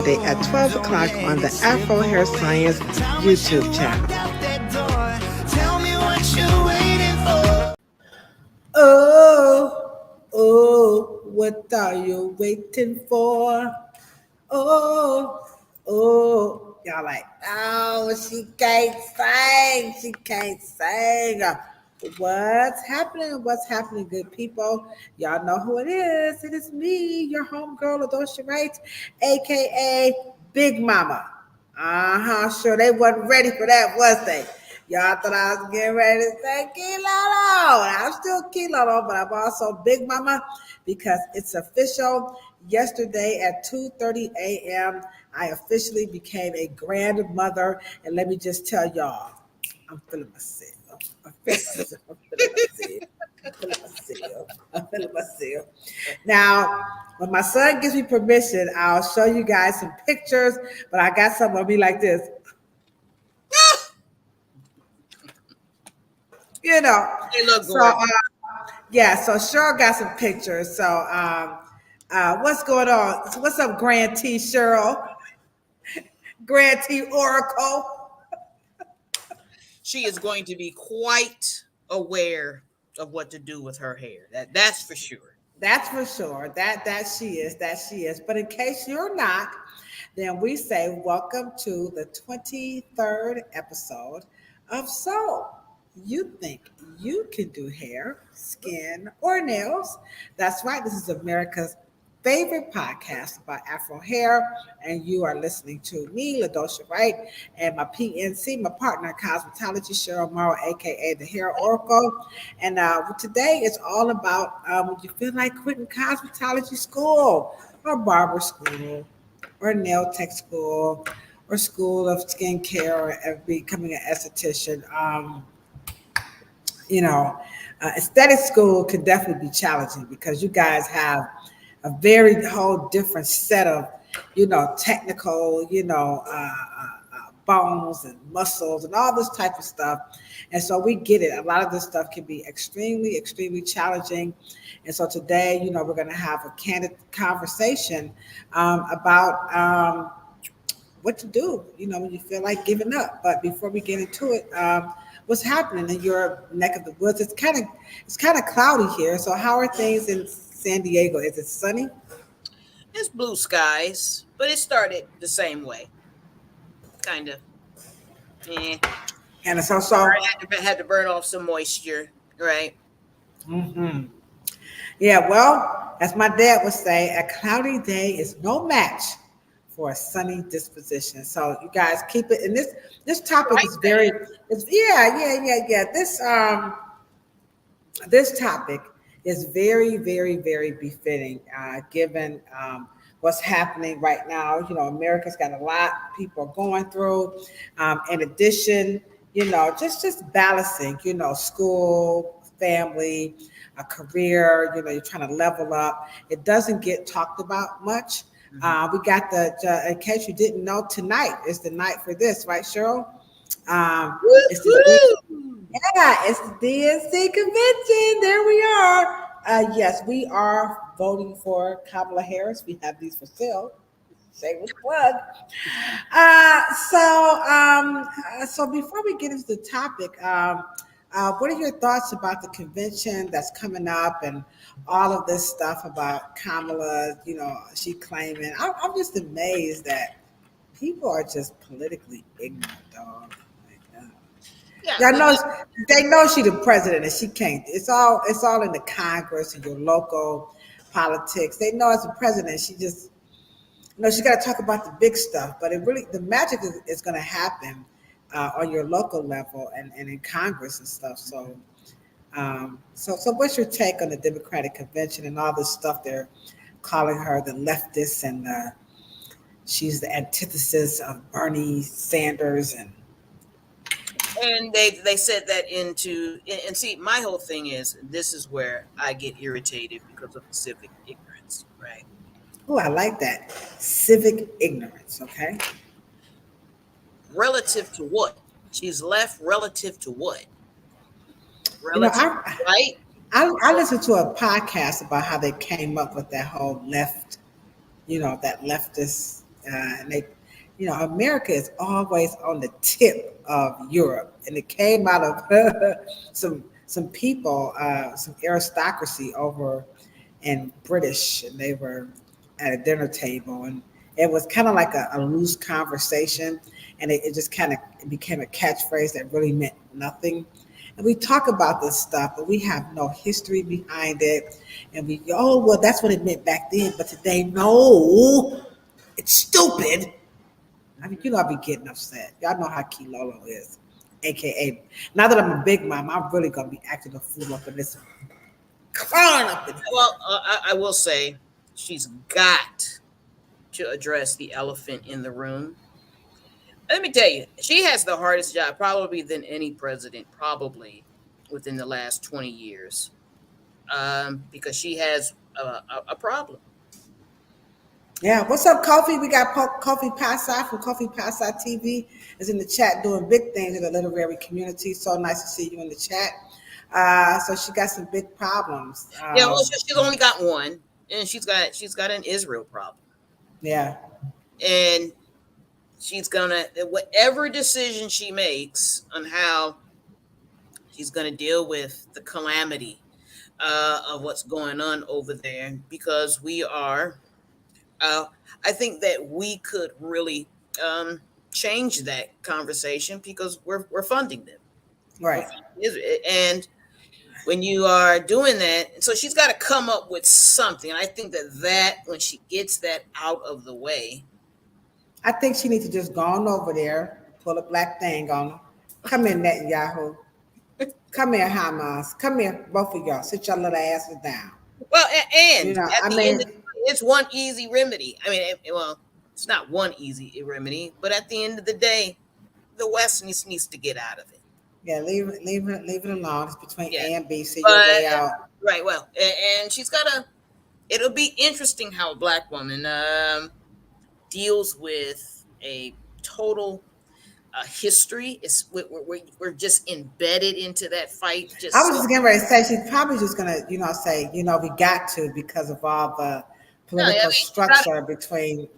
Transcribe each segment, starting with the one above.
At 12 o'clock on the Afro Hair Science YouTube channel. Oh, what are you waiting for? Oh. Y'all like, oh, she can't sing. She can't sing. What's happening? What's happening, good people? Y'all know who it is. It is me, your homegirl, Ladosha Wright, a.k.a. Big Mama. Sure, they wasn't ready for that, was they? Y'all thought I was getting ready to say Key Lolo. I'm still Key Lolo, but I'm also Big Mama because it's official. Yesterday at 2:30 a.m., I officially became a grandmother. And let me just tell y'all, I'm feeling myself. I'm feeling myself. I'm feeling myself. Now, when my son gives me permission, I'll show you guys some pictures, but I got some of me like this. You know, they look so so Cheryl got some pictures. So what's going on? So what's up, Grand T Cheryl? Grand T Oracle. She is going to be quite aware of what to do with her hair. That's for sure. That's for sure. That she is. That she is. But in case you're not, then we say welcome to the 23rd episode of So You Think You Can Do Hair, Skin, or Nails. That's right. This is America's favorite podcast about Afro hair, and you are listening to me, Ladosha Wright, and my PNC, my partner in cosmetology, Cheryl Morrow, aka the Hair Oracle. And today is all about when you feel like quitting cosmetology school, or barber school, or nail tech school, or school of skincare, or becoming an esthetician. Aesthetic school can definitely be challenging because you guys have a very whole different set of, technical, bones and muscles and all this type of stuff. And so we get it. A lot of this stuff can be extremely, extremely challenging. And so today, we're going to have a candid conversation about what to do, when you feel like giving up. But before we get into it, what's happening in your neck of the woods? It's kind of cloudy here. So how are things in San Diego? Is it sunny? It's blue skies, but it started the same way, kind of. And it's had to burn off some moisture, right? Mm-hmm. Yeah, well, as my dad would say, a cloudy day is no match for a sunny disposition. So you guys keep it. And this topic Right is very, yeah. This topic is very, very, very befitting, given what's happening right now. America's got a lot people are going through. In addition, just balancing, school, family, a career. You're trying to level up. It doesn't get talked about much. We got in case you didn't know, tonight is the night for this, right, Cheryl? It's the it's the DNC convention. There we are. Yes, we are voting for Kamala Harris. We have these for sale. Shameless plug. So before we get into the topic, what are your thoughts about the convention that's coming up and all of this stuff about Kamala? She claiming. I'm just amazed that people are just politically ignorant, dog. Yeah, Y'all know they know she the president and she can't. It's all in the Congress and your local politics. They know as a president, she just she got to talk about the big stuff. But the magic is going to happen on your local level and in Congress and stuff. So what's your take on the Democratic convention and all this stuff they're calling her the leftist and she's the antithesis of Bernie Sanders and they said that and see, my whole thing is this is where I get irritated because of the civic ignorance, right? Oh, I like that. Civic ignorance, okay? Relative to what? She's left relative to what? Relative, right? I listened to a podcast about how they came up with that whole left, that leftist And they, America is always on the tip of Europe, and it came out of some people, some aristocracy over in British, and they were at a dinner table, and it was kind of like a loose conversation, and it just kind of became a catchphrase that really meant nothing. And we talk about this stuff, but we have no history behind it. And we go, oh, well, that's what it meant back then. But today, no, it's stupid. I mean, Mhm. I'll be getting upset. Y'all know how Kilolo is, AKA. Now that I'm a big mom, I'm really going to be acting a fool up in this, crying up in here. Well, I will say she's got to address the elephant in the room. Let me tell you, she has the hardest job probably than any president, probably within the last 20 years, because she has a problem. Yeah, what's up, Kofi? We got Kofi Passai from Kofi Passai TV is in the chat doing big things in the literary community. So nice to see you in the chat. So she got some big problems. Yeah, well, she's only got one, and she's got an Israel problem, Yeah, and she's gonna whatever decision she makes on how she's gonna deal with the calamity of what's going on over there, because we are. Uh, I think that we could really change that conversation because we're funding them. We're right. funding Israel, and when you are doing that, so she's got to come up with something. And I think that when she gets that out of the way, I think she needs to just go on over there, pull a black thing on her. Come here, Netanyahu. Come here, Hamas. Come here, both of y'all. Sit your little asses down. well, and at I the end mean, of the day, it's one easy remedy. I mean, well, it's not one easy remedy, but at the end of the day, the West needs to get out of it. yeah, leave it alone. It's between Yeah, A and B. See but your way out. right, well, and she's got to. It'll be interesting how a black woman deals with a total history. Is we're just embedded into that fight. I Just was so just getting ready to say she's probably just gonna, say, we got to because of all the no, I political mean, you got structure between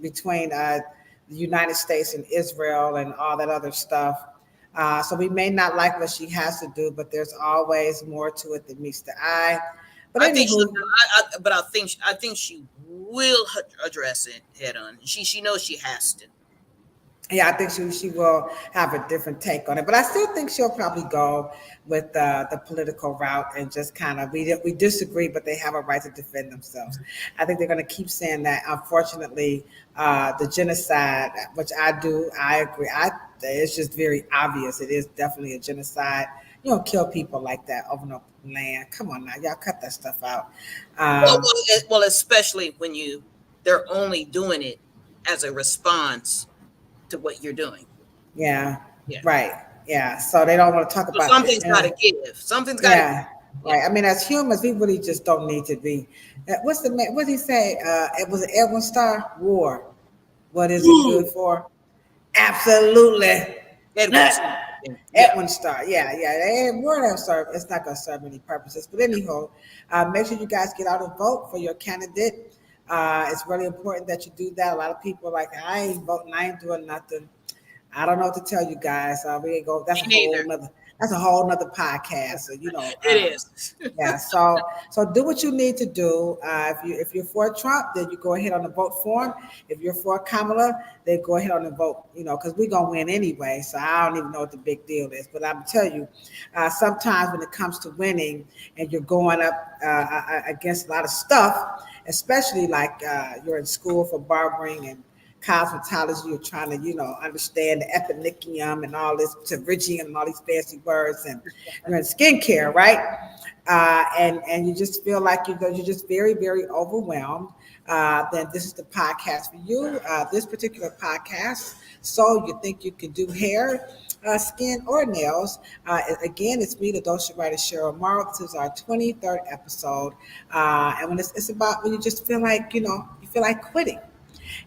the United States and Israel and all that other stuff. So we may not like what she has to do, but there's always more to it than meets the eye. But I think she, anywho, but I think she will address it head on. She knows she has to. yeah, I think she will have a different take on it, but I still think she'll probably go with the political route and just kind of we disagree, but they have a right to defend themselves. I think they're going to keep saying that. Unfortunately, the genocide, which I agree. It's just very obvious. It is definitely a genocide. You don't kill people like that over no land. Come on now, y'all cut that stuff out. Well, Um, especially when they're only doing it as a response to what you're doing. yeah, Yeah. right. Yeah, so they don't want to talk So about. something's got to give. Something's got to. Yeah, Yeah. right. I mean, as humans, we really just don't need to be. What's the man? What did he say? It was an Edwin Starr War. What is it good for? Absolutely. Edwards. Yeah. Edwin Starr. Yeah, yeah. War don't serve. It's not going to serve any purposes. But anyhow, make sure you guys get out and vote for your candidate. It's really important that you do that. A lot of people are like, I ain't voting. I ain't doing nothing. I don't know what to tell you guys. We ain't go. Me neither. That's a whole nother podcast. So It is. yeah. So do what you need to do. If you're for Trump, then you go ahead on the vote for him. If you're for Kamala, then go ahead on the vote. Because we're gonna win anyway. So I don't even know what the big deal is. But I'm tell you, sometimes when it comes to winning and you're going up against a lot of stuff, especially like you're in school for barbering and cosmetology, you're trying to, understand the epinicium and all this pterygium and all these fancy words, and you're in skincare, right? And you just feel like you're just very, very overwhelmed. Then this is the podcast for you. This particular podcast. So you think you can do hair, skin, or nails? Again, it's me, Ladosha, Wright, and Cheryl Morrow. This is our 23rd episode, and when it's about when you just feel like you feel like quitting.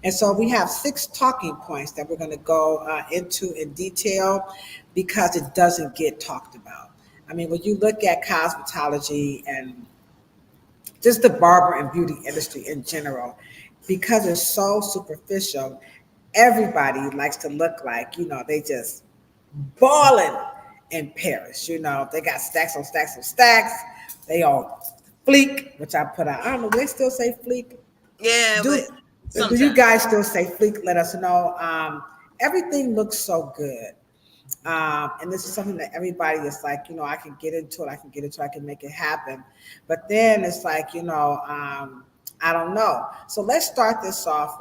And so we have 6 talking points that we're going to go into in detail because it doesn't get talked about. I mean, when you look at cosmetology and just the barber and beauty industry in general, because it's so superficial, everybody likes to look like, they just balling in Paris. They got stacks on stacks on stacks. They on fleek, which I put out. I don't know, they still say fleek? Yeah, but Do you sometimes. guys still say fleek? Let us know. Everything looks so good. And this is something that everybody is like, I can get into it, I can make it happen. But then it's like, I don't know. So let's start this off,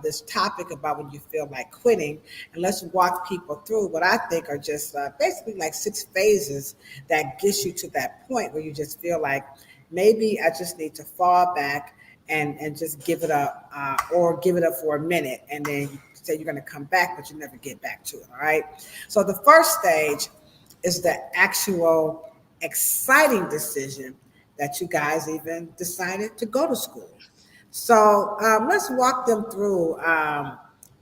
this topic about when you feel like quitting, and let's walk people through what I think are just basically like 6 phases that gets you to that point where you just feel like maybe I just need to fall back and just give it up, or give it up for a minute, and then you say you're going to come back, but you never get back to it. All right. So the first stage is the actual exciting decision that you guys even decided to go to school. So let's walk them through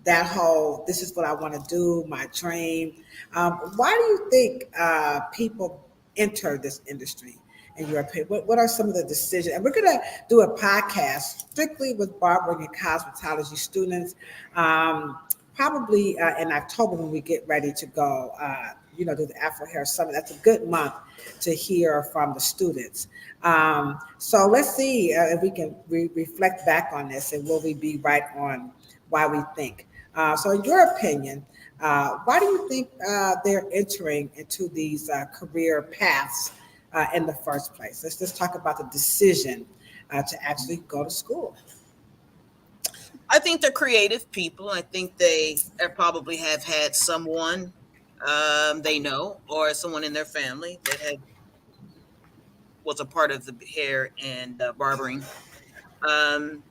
that whole, this is what I want to do, my dream. Why do you think people enter this industry? In your opinion, what are some of the decisions? And we're going to do a podcast strictly with barbering and cosmetology students, probably in October when we get ready to go, do the Afro Hair Summit. That's a good month to hear from the students. So let's see if we can reflect back on this, and will we be right on why we think. So in your opinion, why do you think they're entering into these career paths in the first place? Let's just talk about the decision to actually go to school. I think they're creative people. I think they probably have had someone they know, or someone in their family that was a part of the hair and barbering. Um,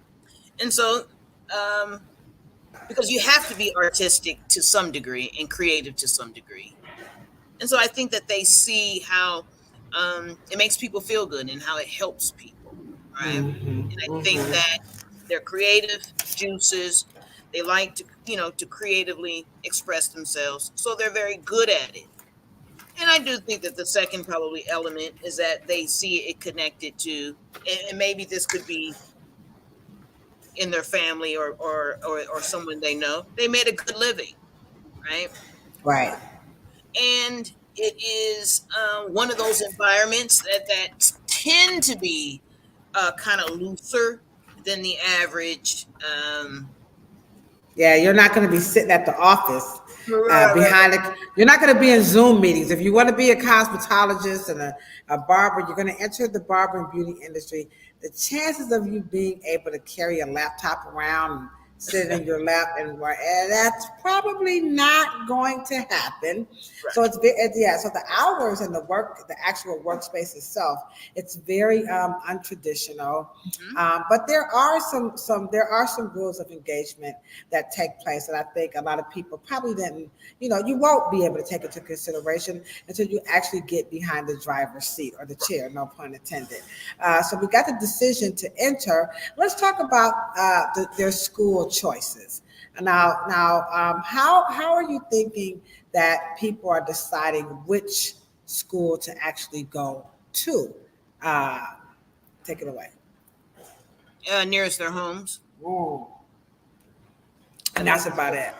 and so, um, because you have to be artistic to some degree and creative to some degree. And so I think that they see how it makes people feel good and how it helps people, right? Mm-hmm, And I think mm-hmm. that they're creative juices. They like to, to creatively express themselves. So they're very good at it. And I do think that the second probably element is that they see it connected to, and maybe this could be in their family or someone they know. They made a good living, right? Right. And it is one of those environments that tend to be kind of looser than the average. Yeah, you're not going to be sitting at the office Right, right, behind it. You're not going to be in Zoom meetings. If you want to be a cosmetologist and a barber, you're going to enter the barber and beauty industry. The chances of you being able to carry a laptop around and sit in your lap and work, that's probably not going to happen. right. So yeah. So the hours and the actual workspace itself, it's very untraditional. Mhm. But there are some rules of engagement that take place that I think a lot of people probably didn't. You won't be able to take into consideration until you actually get behind the driver's seat or the chair. No pun intended. So we got the decision to enter. Let's talk about their school choices. Now, how are you thinking that people are deciding which school to actually go to? Uh, Take it away. Nearest their homes. Ooh. I And think that's about it.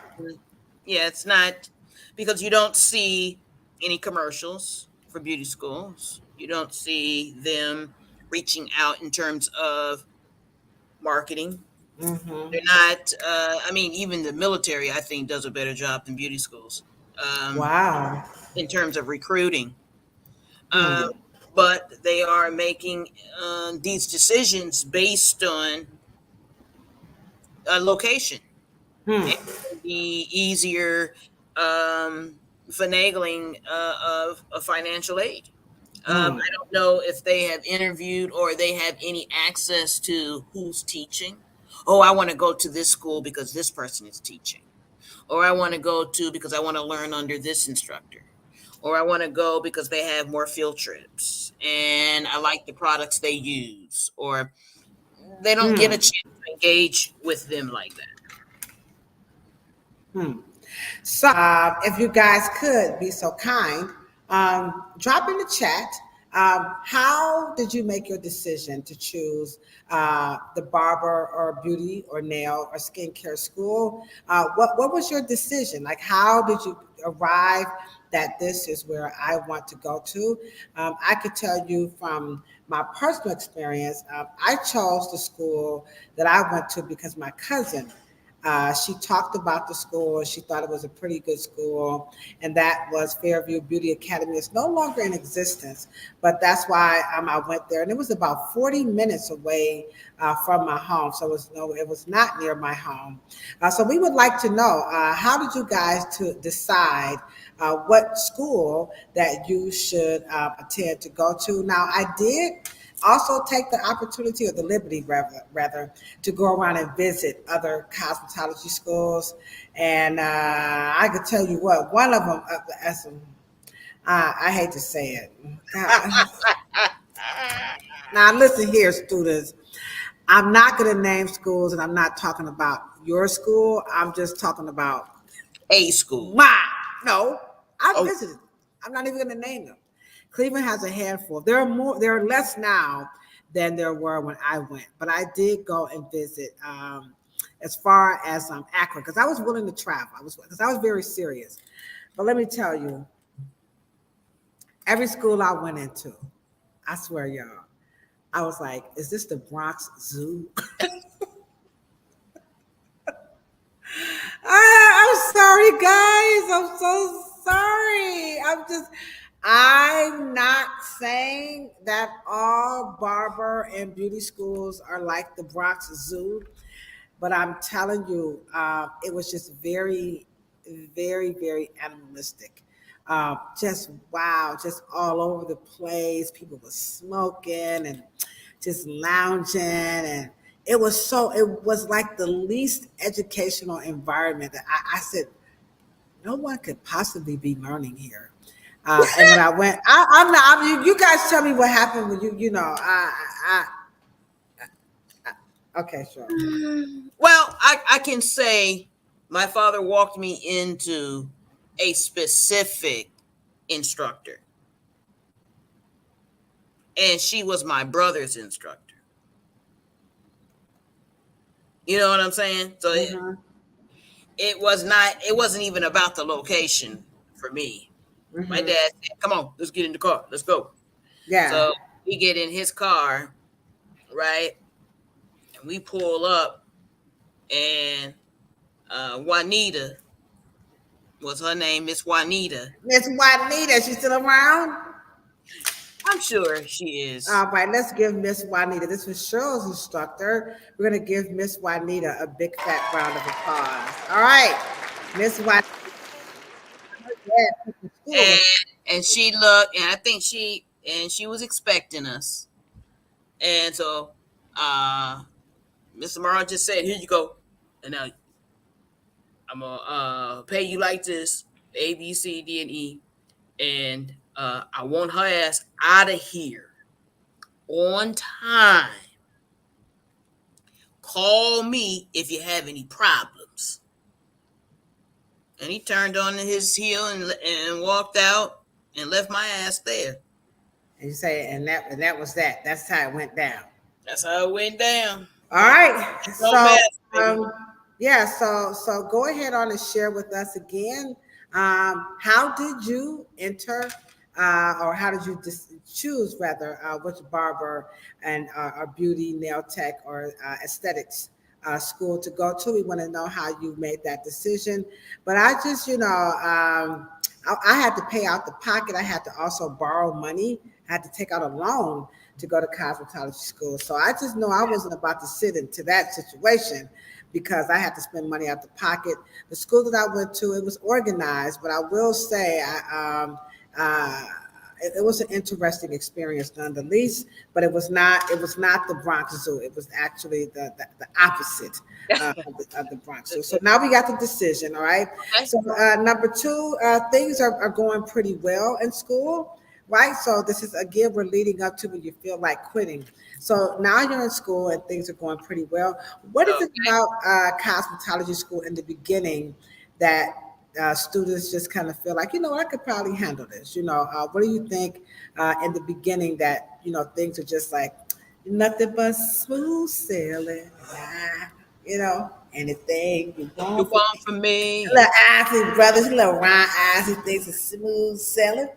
yeah, it's not because you don't see any commercials for beauty schools. You don't see them reaching out in terms of marketing. Hmm. They're not. I mean, even the military, I think, does a better job than beauty schools Wow. in terms of recruiting. Um, Hmm. but they are making these decisions based on location. Hmm. It can be easier finagling of financial aid. Hmm. I don't know if they have interviewed or they have any access to who's teaching. Oh, I want to go to this school because this person is teaching. Or I want to go to because I want to learn under this instructor. Or I want to go because they have more field trips and I like the products they use. Or they don't get a Hmm. chance to engage with them like that. Hmm. So, if you guys could be so kind, drop in the chat How did you make your decision to choose the barber or beauty or nail or skincare school? What was your decision? Like, how did you arrive that this is where I want to go to? I could tell you from my personal experience, I chose the school that I went to because my cousin she talked about the school. She thought it was a pretty good school, and that was Fairview Beauty Academy. It's no longer in existence, but that's why I went there, and it was about 40 minutes away from my home. So it was not near my home. So we would like to know how did you guys to decide what school that you should attend to go to? Now I did also take the opportunity or the liberty rather to go around and visit other cosmetology schools, and I could tell you what one of them I hate to say it. Now listen here, students, I'm not going to name schools, and I'm not talking about your school. I'm just talking about A school. my no, I Oh, visited. I'm not even going to name them. Cleveland has a handful. There are more. There are less now than there were when I went, but I did go and visit. As far as Akron, because I was willing to travel. I was very serious. But let me tell you, every school I went into, I swear, y'all, I was like, "Is this the Bronx Zoo?" I'm sorry, guys. I'm so sorry. I'm not saying that all barber and beauty schools are like the Bronx Zoo, but I'm telling you, it was just very, very, very animalistic. Just wow, just all over the place. People were smoking and just lounging, and it was like the least educational environment that I said no one could possibly be learning here. And when I went, I'm not. You guys tell me what happened when you know. Okay, sure. well, I can say my father walked me into a specific instructor, and she was my brother's instructor. You know what I'm saying? So Hmm. it was not. It wasn't even about the location for me. My Hmm. dad said, "Come on, let's get in the car. Let's go." Yeah. So we get in his car, right? And we pull up, and Juanita was her name, Miss Juanita. Miss Juanita, she's still around? I'm sure she is. All right, let's give Miss Juanita. This was Cheryl's instructor. We're gonna give Miss Juanita a big fat round of applause. All right, Miss Juanita. Yeah, school was And she looked, and I think she was expecting us. And so Mr. Morrow just said, "Here you go. And now I'm gonna pay you like this, A, B, C, D, and E. And I want her ass out of here on time. Call me if you have any problems." And he turned on his heel and walked out and left my ass there. and you say, and that was that. That's how it went down. That's how it went down. All right. No So mess, baby. yeah, so go ahead on and share with us again. How did you enter or how did you choose rather which barber and or beauty, nail tech or aesthetics school to go to? We want to know how you made that decision. But I just, I had to pay out the pocket. I had to also borrow money. I had to take out a loan to go to cosmetology school. So I just know I wasn't about to sit into that situation because I had to spend money out the pocket. The school that I went to, it was organized, but I will say it was an interesting experience none the least, but it was not the Bronx Zoo. It was actually the opposite of the Bronx Zoo. So now we got the decision, all right? Okay. So number two, things are going pretty well in school, right? So this is again we're leading up to when you feel like quitting. So now you're in school and things are going pretty well. What is it Okay. about cosmetology school in the beginning that students just kind of feel like, I could probably handle this. What do you think in the beginning that, things are just like nothing but smooth sailing? Anything you You want from want me. from me? Little Isley brothers, little Ron Isley thinks it's smooth sailing.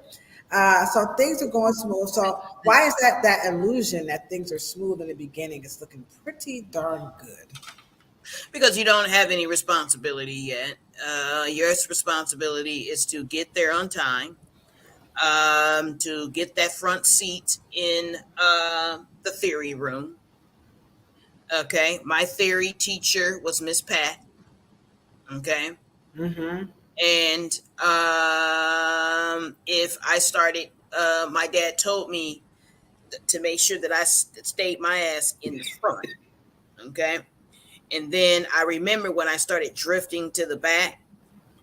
So things are going smooth. So why is that illusion that things are smooth in the beginning? It's looking pretty darn good. Because you don't have any responsibility yet. Your responsibility is to get there on time, to get that front seat in the theory room. Okay, my theory teacher was Miss Pat. Okay, Mm-hmm. and if I started, my dad told me to make sure that I stayed my ass in the front. Okay, and then I remember when I started drifting to the back,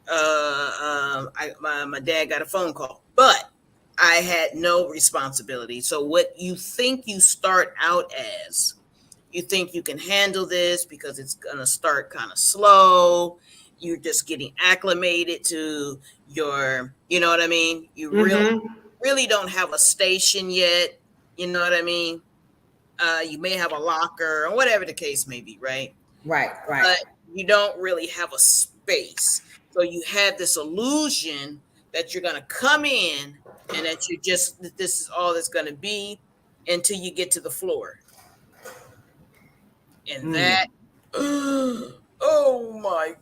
my dad got a phone call, but I had no responsibility. So what you think you start out as, you think you can handle this because it's gonna start kind of slow. You're just getting acclimated to you know what I mean? You Mm-hmm. really don't have a station yet. You know what I mean? You may have a locker or whatever the case may be, right? Right, right. But you don't really have a space. So you have this illusion that you're going to come in and that this is all that's going to be until you get to the floor. And Mm. that, oh my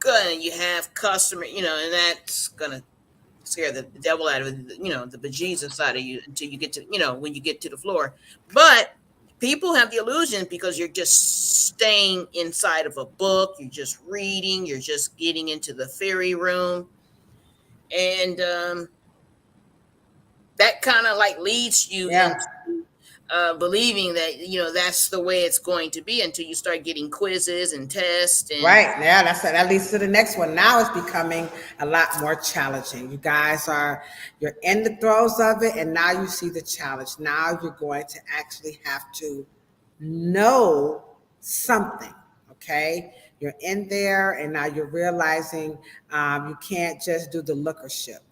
God, and you have customer, and that's going to scare the devil out of the bejesus out of you until you get to, when you get to the floor. But people have the illusion because you're just staying inside of a book, you're just reading, you're just getting into the theory room, and that kind of like leads you Yeah. into believing that that's the way it's going to be until you start getting quizzes and tests and Right. Yeah, that leads to the next one. Now it's becoming a lot more challenging. You're in the throes of it, and now you see the challenge. Now you're going to actually have to know something. Okay. You're in there, and now you're realizing you can't just do the lookership.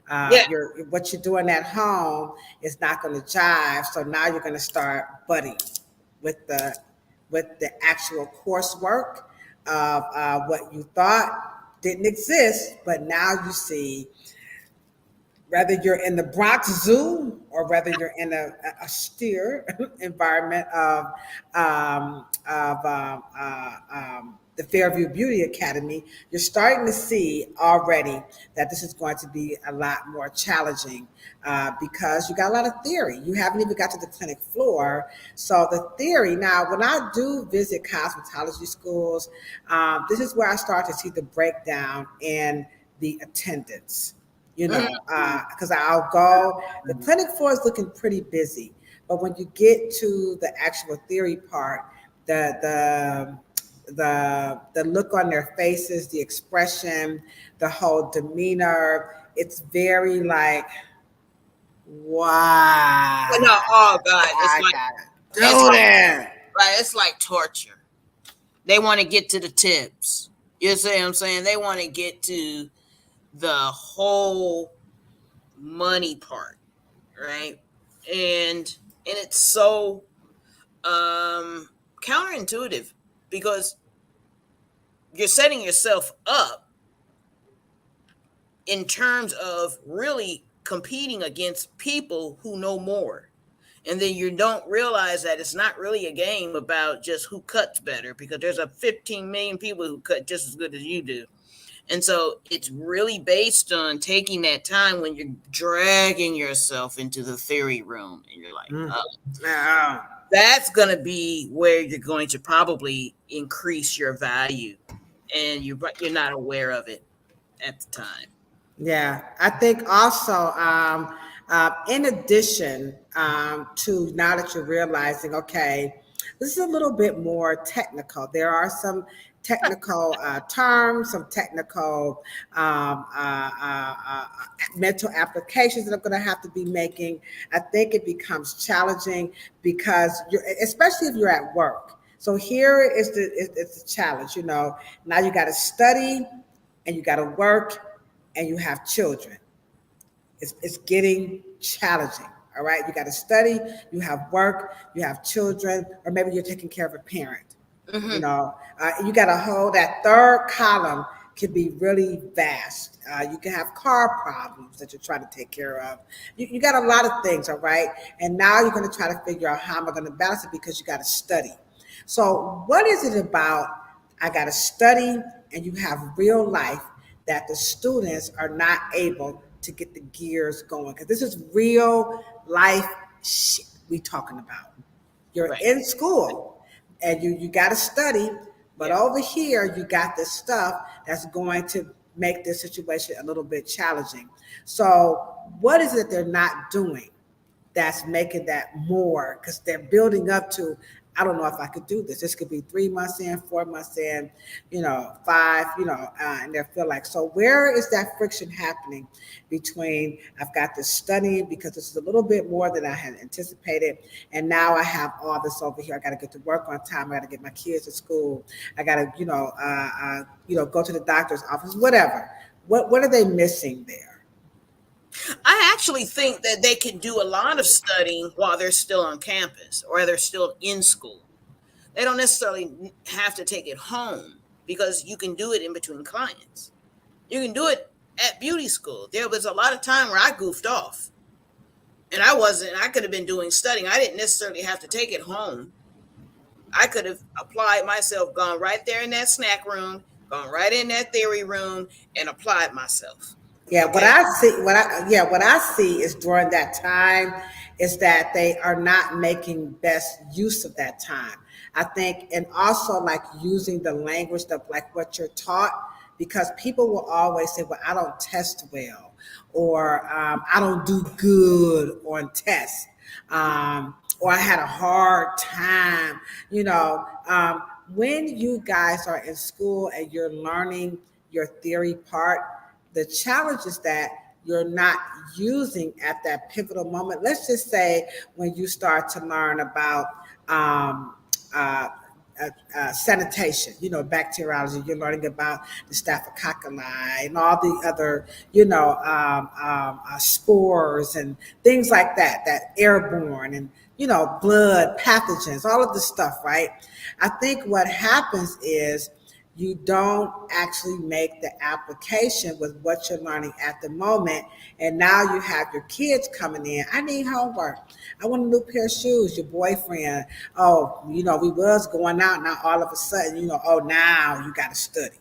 yeah. What you're doing at home is not going to jive. So now you're going to start buddying with the actual coursework of what you thought didn't exist, but now you see, whether you're in the Bronx Zoo or whether you're in a austere environment of the Fairview Beauty Academy, you're starting to see already that this is going to be a lot more challenging because you got a lot of theory. You haven't even got to the clinic floor. So the theory, now, when I do visit cosmetology schools, this is where I start to see the breakdown in the attendance. Because I'll go, the clinic floor is looking pretty busy, but when you get to the actual theory part, the the look on their faces, the expression, the whole demeanor, it's very like, Well, why no, oh God, I gotta it's do that. right, it's like torture. They want to get to the tips. You see what I'm saying? They want to get to the whole money part, right? And it's so counterintuitive because you're setting yourself up in terms of really competing against people who know more. And then you don't realize that it's not really a game about just who cuts better because there's a 15 million people who cut just as good as you do. And so it's really based on taking that time when you're dragging yourself into the theory room and you're like, Mm. oh, Yeah. that's going to be where you're going to probably increase your value. And you're not aware of it at the time. Yeah, I think also, in addition to now that you're realizing, okay, this is a little bit more technical. There are some technical terms, some technical mental applications that I'm going to have to be making. I think it becomes challenging because especially if you're at work. So here is it's the challenge. Now you got to study and you got to work, and you have children. It's getting challenging. All right. You got to study, you have work, you have children, or maybe you're taking care of a parent. You Mm-hmm. know, you got to hold that third column can be really vast. You can have car problems that you're trying to take care of. You got a lot of things, all right? And now you're going to try to figure out how am I going to balance it because you got to study. So, what is it about? I got to study, and you have real life that the students are not able to get the gears going because this is real life shit we talking about. You're Right. in school and you got to study, but Yeah. over here you got this stuff that's going to make this situation a little bit challenging. So, what is it they're not doing that's making that more? Because they're building up to, I don't know if I could do this. This could be 3 months in, 4 months in, five, and they feel like, so where is that friction happening between I've got this studying because this is a little bit more than I had anticipated, and now I have all this over here. I got to get to work on time. I got to get my kids to school. I got to, go to the doctor's office, whatever. What are they missing there? I actually think that they can do a lot of studying while they're still on campus or they're still in school. They don't necessarily have to take it home because you can do it in between clients. You can do it at beauty school. There was a lot of time where I goofed off and I could have been doing studying. I didn't necessarily have to take it home. I could have applied myself, gone right there in that snack room, gone right in that theory room and applied myself. Yeah, Okay. what I see is during that time is that they are not making best use of that time. I think, and also like using the language of like what you're taught, because people will always say, "Well, I don't test well," or "I don't do good on tests," or "I had a hard time." You know, when you guys are in school and you're learning your theory part, the challenge is that you're not using at that pivotal moment. Let's just say when you start to learn about um, uh, sanitation, bacteriology, you're learning about the staphylococci and all the other, spores and things like that, that airborne and, blood pathogens, all of this stuff, right? I think what happens is you don't actually make the application with what you're learning at the moment. And now you have your kids coming in. I need homework. I want a new pair of shoes. Your boyfriend, oh, we was going out. Now all of a sudden, oh, now you got to study,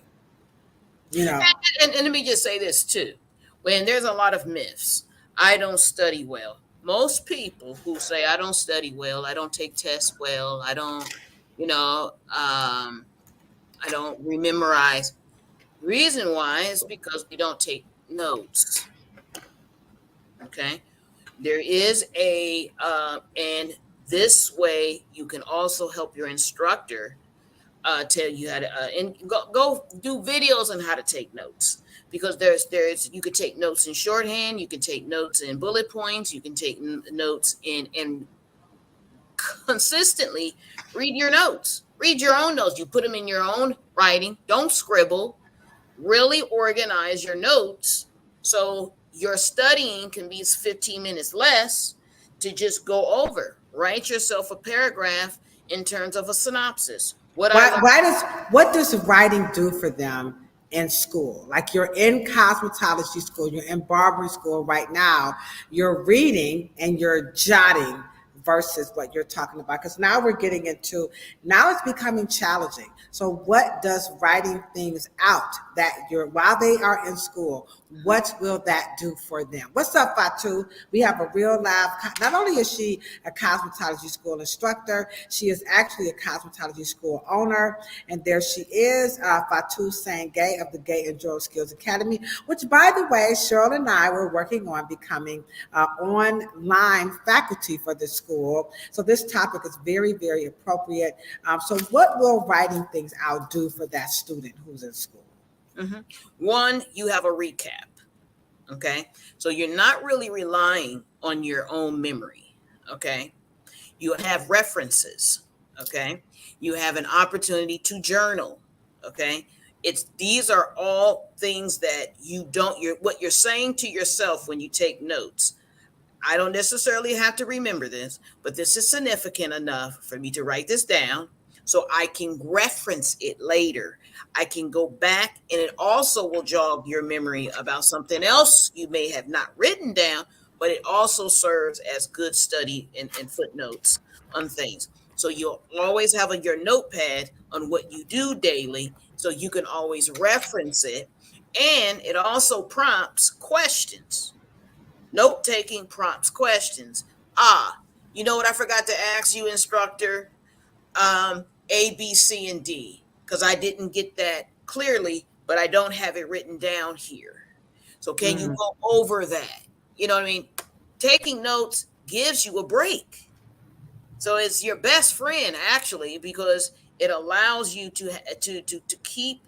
you know. And let me just say this too. When there's a lot of myths, I don't study well. Most people who say I don't study well, I don't take tests well, you know, um, I don't rememorize. Reason why is because we don't take notes. Okay, there is and this way you can also help your instructor tell you how to and go do videos on how to take notes because there's you could take notes in shorthand, you can take notes in bullet points, you can take notes in and consistently read your notes, read your own notes, you put them in your own writing, don't scribble, really organize your notes so your studying can be 15 minutes less to just go over, write yourself a paragraph in terms of a synopsis, what I learned. What does writing do for them in school? Like you're in cosmetology school, you're in barbering school right now, you're reading and you're jotting versus what you're talking about. Because now we're getting into, now it's becoming challenging. So what does writing things out that you're, while they are in school, what will that do for them? What's up, Fatu? We have a real live, not only is she a cosmetology school instructor, she is actually a cosmetology school owner. And there she is, Fatu Sangay of the Gay and Joel Skills Academy, which by the way, Cheryl and I were working on becoming online faculty for this school. So this topic is very, very appropriate. So what will writing things out do for that student who's in school? Mm-hmm. One, you have a recap. Okay. So you're not really relying on your own memory. Okay. You have references. Okay. You have an opportunity to journal. Okay. It's these are all things that you're what you're saying to yourself when you take notes. I don't necessarily have to remember this, but this is significant enough for me to write this down so I can reference it later. I can go back, and it also will jog your memory about something else you may have not written down, but it also serves as good study and footnotes on things. So you'll always have your notepad on what you do daily so you can always reference it. And it also prompts questions. Note taking prompts questions. You know what I forgot to ask you, instructor? A, B, C, and D, because I didn't get that clearly, but I don't have it written down here. So can you Mm. go over that? You know what I mean? Taking notes gives you a break. So it's your best friend actually because it allows you to keep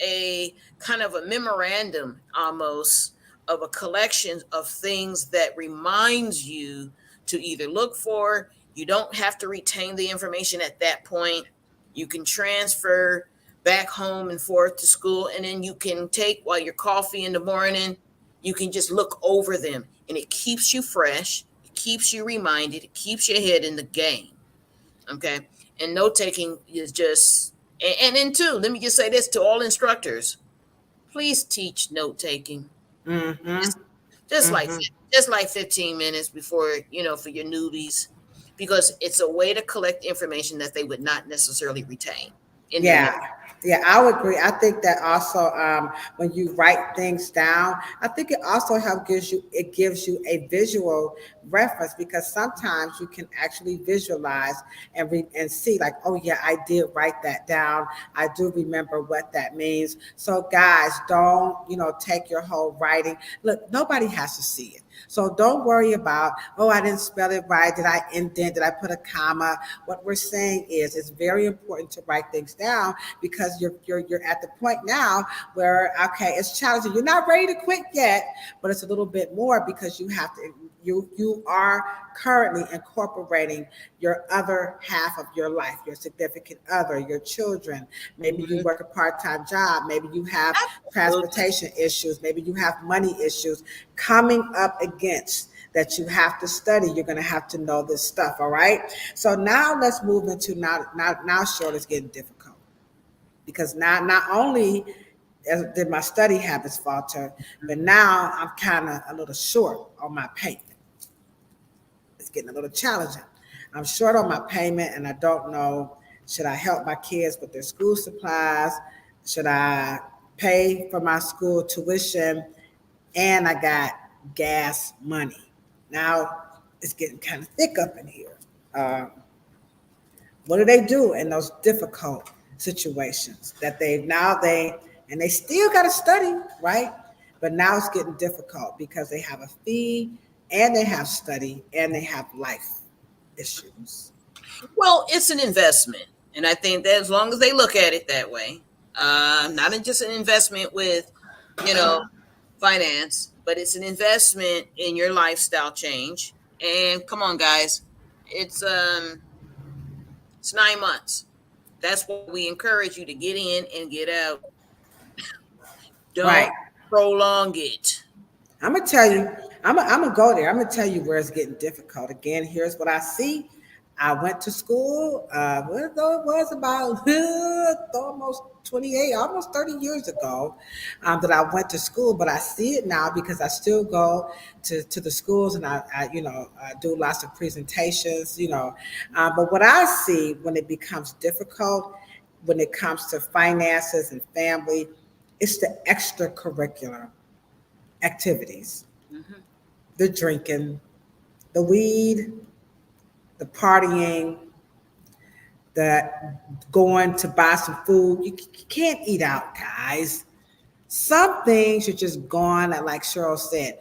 a kind of a memorandum almost of a collection of things that reminds you to either look for. You don't have to retain the information at that point. You can transfer back home and forth to school, and then you can take while you're coffee in the morning. You can just look over them, and it keeps you fresh. It keeps you reminded. It keeps your head in the game. Okay, and note taking is just and then too. Let me just say this to all instructors: please teach note taking. Mm-hmm. Just, just like Mm-hmm. just like 15 minutes before for your newbies, because it's a way to collect information that they would not necessarily retain in their Yeah, memory. yeah, I would agree. I think that also when you write things down, I think it also help gives you a visual reference because sometimes you can actually visualize and read and see like, oh yeah, I did write that down. I do remember what that means. So guys, don't take your whole writing. Look, nobody has to see it. So don't worry about, oh, I didn't spell it right. Did I indent? Did I put a comma? What we're saying is it's very important to write things down because you're at the point now where okay, it's challenging. You're not ready to quit yet, but it's a little bit more because you are currently incorporating your other half of your life, your significant other, your children. Maybe you Mhm. work a part-time job. Maybe you have Absolutely. transportation issues. Maybe you have money issues coming up against that you have to study. You're going to have to know this stuff. All right. So now let's move into now Cheryl is getting difficult because now not only did my study habits falter, but now I'm kind of a little short on my payment. It's getting a little challenging. I'm short on my payment and I don't know, should I help my kids with their school supplies? Should I pay for my school tuition? And I got gas money. Now it's getting kind of thick up in here. Um, what do they do in those difficult situations that they still got to study, right? But now it's getting difficult because they have a fee and they have study and they have life issues. Well, it's an investment, and I think that as long as they look at it that way, not just an investment with, you know, finance, but it's an investment in your lifestyle change. And come on, guys, it's um, it's 9 months. That's why we encourage you to get in and get out. Right. Don't prolong it. I'm gonna tell you, I'm gonna go there. I'm gonna tell you where it's getting difficult. Again, here's what I see. I went to school. Well, though it was about almost 28, almost 30 years ago that I went to school. But I see it now because I still go to the schools and I do lots of presentations. But what I see when it becomes difficult, when it comes to finances and family, it's the extracurricular activities, Mhm. the drinking, the weed, the partying, the going to buy some food. You can't eat out, guys. Some things you're just gone, like Cheryl said.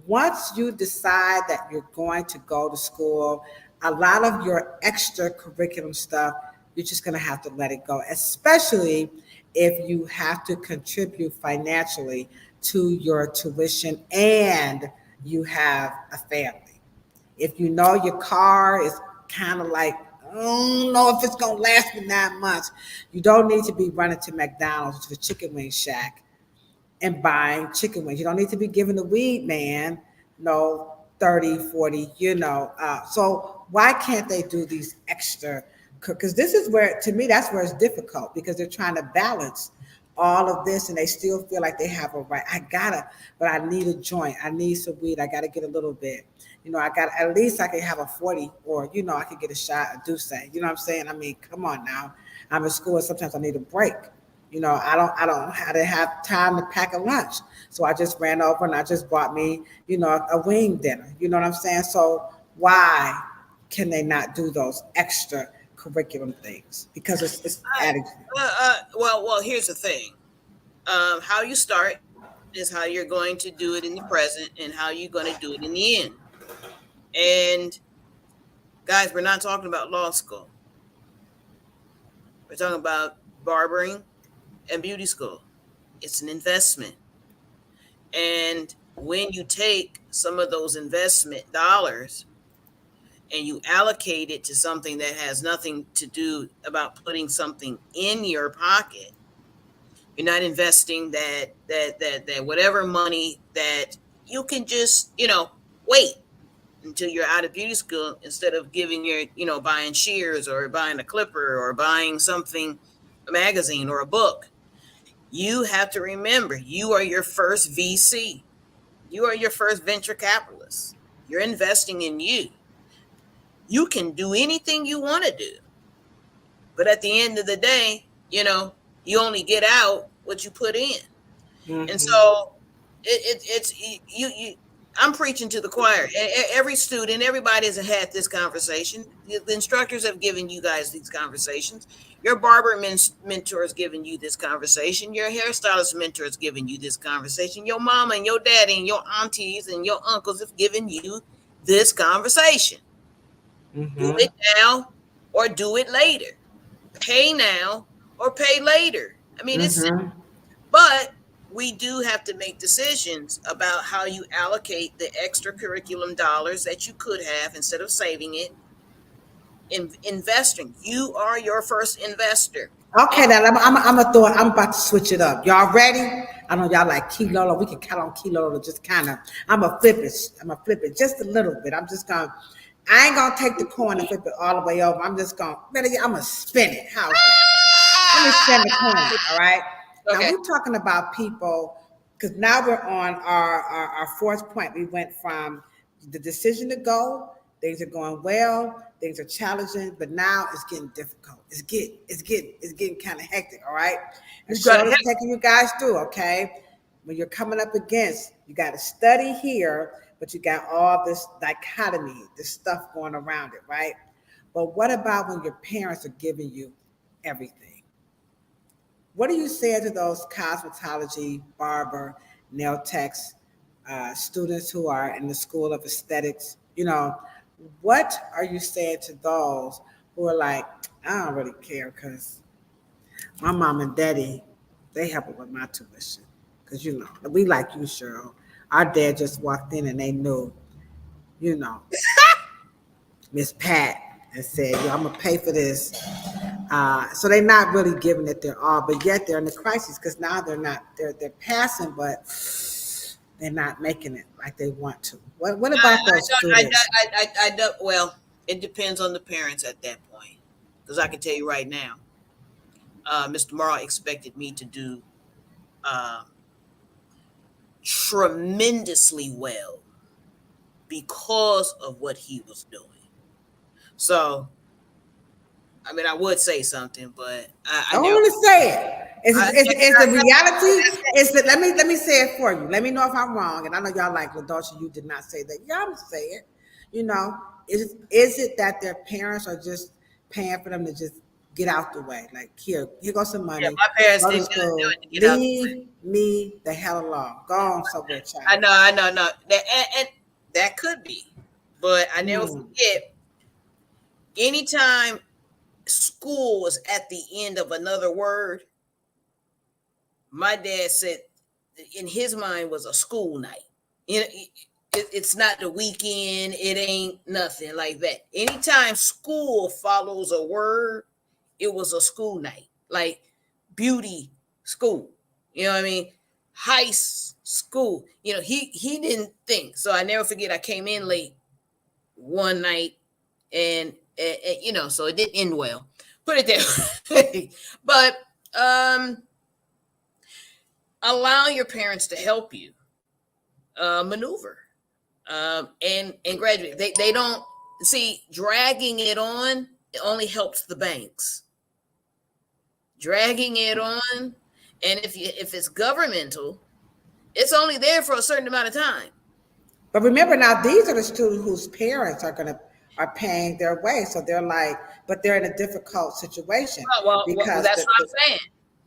Once you decide that you're going to go to school, a lot of your extra curriculum stuff, you're just going to have to let it go, especially if you have to contribute financially to your tuition and you have a family. If you know your car is kind of like I don't know if it's gonna last me 9 months. You don't need to be running to McDonald's to the chicken wing shack and buying chicken wings. You don't need to be giving the weed man no 30, 40, So why can't they do these extra? Because this is where, to me, that's where it's difficult because they're trying to balance all of this and they still feel like they have a right. I gotta, but I need a joint. I need some weed. I gotta get a little bit. I got at least I can have a 40 or, I can get a shot, a Douce. You know what I'm saying? I mean, come on now. I'm in school and sometimes I need a break. I didn't have time to pack a lunch. So I just ran over and I just bought me, a wing dinner. You know what I'm saying? So why can they not do those extra curriculum things? Because it's added. Well, here's the thing. How you start is how you're going to do it in the present and how you're going to do it in the end. And guys, we're not talking about law school. We're talking about barbering and beauty school. It's an investment. And when you take some of those investment dollars and you allocate it to something that has nothing to do about putting something in your pocket, you're not investing that whatever money that you can just, wait until you're out of beauty school instead of giving your, buying shears or buying a clipper or buying something, a magazine or a book. You have to remember, you are your first VC. You are your first venture capitalist. You're investing in you. You can do anything you want to do. But at the end of the day, you only get out what you put in. And Mm-hmm. so it's you I'm preaching to the choir. Every student, everybody has had this conversation. The instructors have given you guys these conversations. Your barber mentor has given you this conversation. Your hairstylist mentor has given you this conversation. Your mama and your daddy and your aunties and your uncles have given you this conversation. Do Mm-hmm. it now or do it later. Pay now or pay later. I mean, it's Mm-hmm. but we do have to make decisions about how you allocate the extra curriculum dollars that you could have instead of saving it in investing. You are your first investor. And Okay, now I'm about to switch it up. Y'all ready? I know y'all like Kilo. We can count on Kilo to just kind of. I'm gonna flip it just a little bit. I ain't gonna take the coin and flip it all the way over. I'm just gonna. I'm gonna spin it. How's that? Let me spin the coin. All right. Now okay, we're talking about people because now we're on our fourth point. We went from the decision to go. Things are going well. Things are challenging, but now it's getting difficult. It's getting kind of hectic. All right. And you got Cheryl is taking you guys through. Okay. When you're coming up against, you got to study here, but you got all this dichotomy, this stuff going around it, right? But what about when your parents are giving you everything? What do you say to those cosmetology, barber, nail techs, students who are in the school of aesthetics? What are you saying to those who are like, I don't really care because my mom and daddy, they help with my tuition. Because, we like you, Cheryl. Our dad just walked in and they knew, you know, Miss Pat and said, yo, I'm going to pay for this. So they're not really giving it their all, but yet they're in the crisis because now they're passing, but they're not making it like they want to. What about those students? I don't. Well, it depends on the parents at that point, because I can tell you right now, Mr. Morrow expected me to do uh, tremendously well because of what he was doing. So, I mean, I would say something, but I Don't never. want to say it. I, Is the reality? Is that let me say it for you. Let me know if I'm wrong. And I know y'all like Ladosha, you did not say that. Yeah, I'm gonna say it. You know, is it that their parents are just paying for them to just get out the way? Like here goes some yeah, money. my parents Go to didn't do school. it to get out. Leave me the hell alone. Go on somewhere, child. I know, no. And that could be, but I never Mm. forget. Anytime school was at the end of another word, my dad said in his mind was a school night. You know, it's not the weekend. It ain't nothing like that. Anytime school follows a word, it was a school night, like beauty school. You know what I mean? School. You know, he didn't think. So I never forget. I came in late one night, and you know, so it didn't end well. Put it there. But allow your parents to help you maneuver and graduate. They don't see dragging it on. It only helps the banks. Dragging it on, and if it's governmental, it's only there for a certain amount of time. But remember now, these are the students whose parents are paying their way. So they're like, but they're in a difficult situation Well, because that's what I'm saying.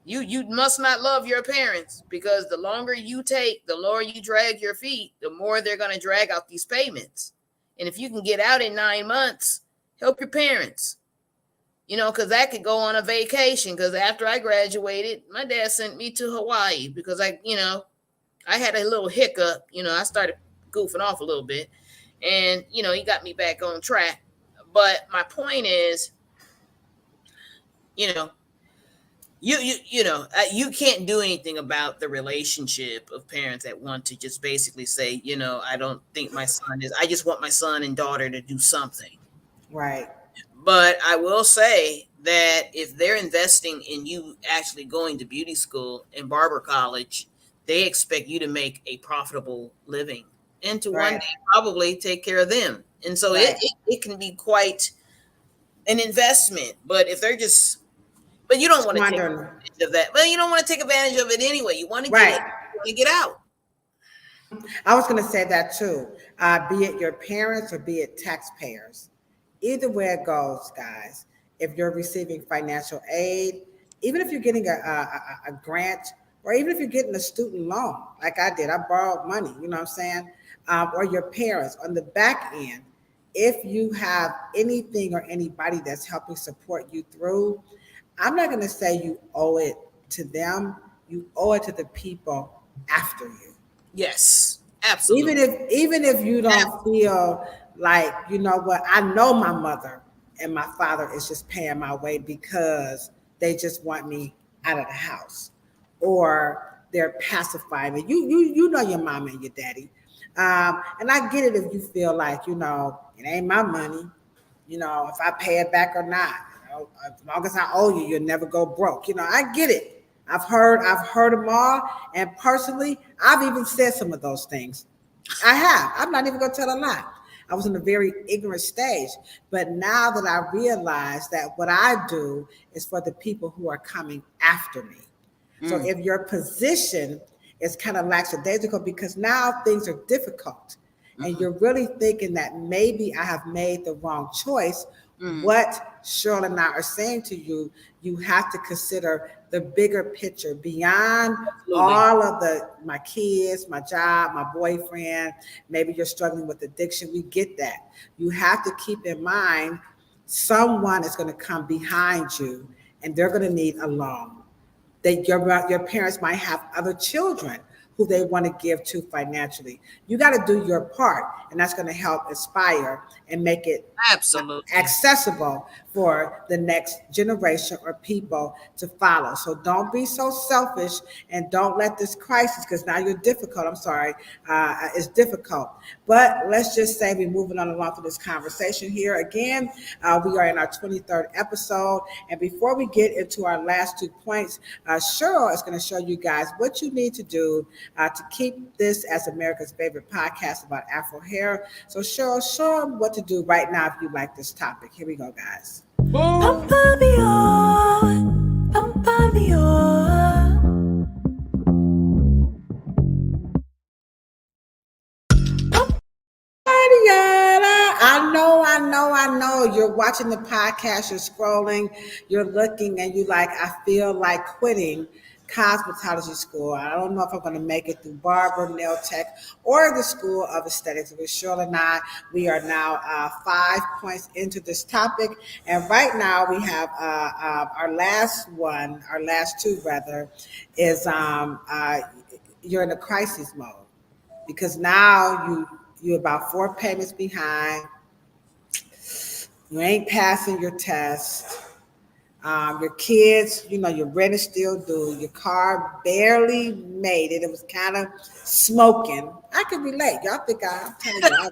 You must not love your parents, because the longer you take, the longer you drag your feet, the more they're going to drag out these payments. And if you can get out in 9 months, help your parents. You know, because that could go on a vacation. Because after I graduated, my dad sent me to Hawaii because I had a little hiccup. You know, I started goofing off a little bit, and he got me back on track. But my point is, you know, you can't do anything about the relationship of parents that want to just basically say, I don't think my son is. I just want my son and daughter to do something. right, But I will say that if they're investing in you actually going to beauty school and barber college, they expect you to make a profitable living and to one right, day probably take care of them. And so right. it can be quite an investment. But if they're just, but you don't want to take Squandering. advantage of that. But you don't want to take advantage of it anyway. You want to get in, Right. you want to get out. I was going to say that too. Be it your parents or be it taxpayers. Either way it goes, guys, if you're receiving financial aid, even if you're getting a grant, or even if you're getting a student loan, like I did, I borrowed money, you know what I'm saying? Or your parents on the back end, if you have anything or anybody that's helping support you through, I'm not going to say you owe it to them, you owe it to the people after you. Yes, even absolutely. if even if you don't feel like, you know what, I know my mother and my father is just paying my way because they just want me out of the house, or they're pacifying me. You know your mama and your daddy, and I get it if you feel like, it ain't my money, if I pay it back or not. As long as I owe you, you'll never go broke. I get it. I've heard them all, and personally, I've even said some of those things. I have. I'm not even gonna tell a lie. I was in a very ignorant stage, but now that I realize that what I do is for the people who are coming after me. So Mm, if your position is kind of lackadaisical because now things are difficult, and mhm, you're really thinking that maybe I have made the wrong choice, mhm. what Cheryl and I are saying to you, you have to consider the bigger picture beyond Absolutely. all of my kids, my job, my boyfriend. Maybe you're struggling with addiction. We get that. You have to keep in mind someone is going to come behind you, and they're going to need a loan. Your parents might have other children who they want to give to financially. You got to do your part, and that's going to help inspire and make it Absolutely. accessible for the next generation or people to follow. So don't be so selfish, and don't let this crisis, because now you're difficult. I'm sorry, it's difficult. But let's just say we're moving on along through this conversation here. Again, we are in our 23rd episode. And before we get into our last 2 points, Cheryl is going to show you guys what you need to do to keep this as America's favorite podcast about Afro hair. So Cheryl, show them what to do right now if you like this topic. Here we go, guys. I know. You're watching the podcast, you're scrolling, you're looking, and you like, I feel like quitting cosmetology school. I don't know if I'm going to make it through barber, nail tech, or the school of aesthetics. With Cheryl and I, we are now 5 points into this topic. And right now we have our last two rather, is you're in a crisis mode, because now You're about 4 payments behind. You ain't passing your test. Your kids, your rent is still due. Your car barely made it. It was kind of smoking. I can relate. Y'all think I'm telling you,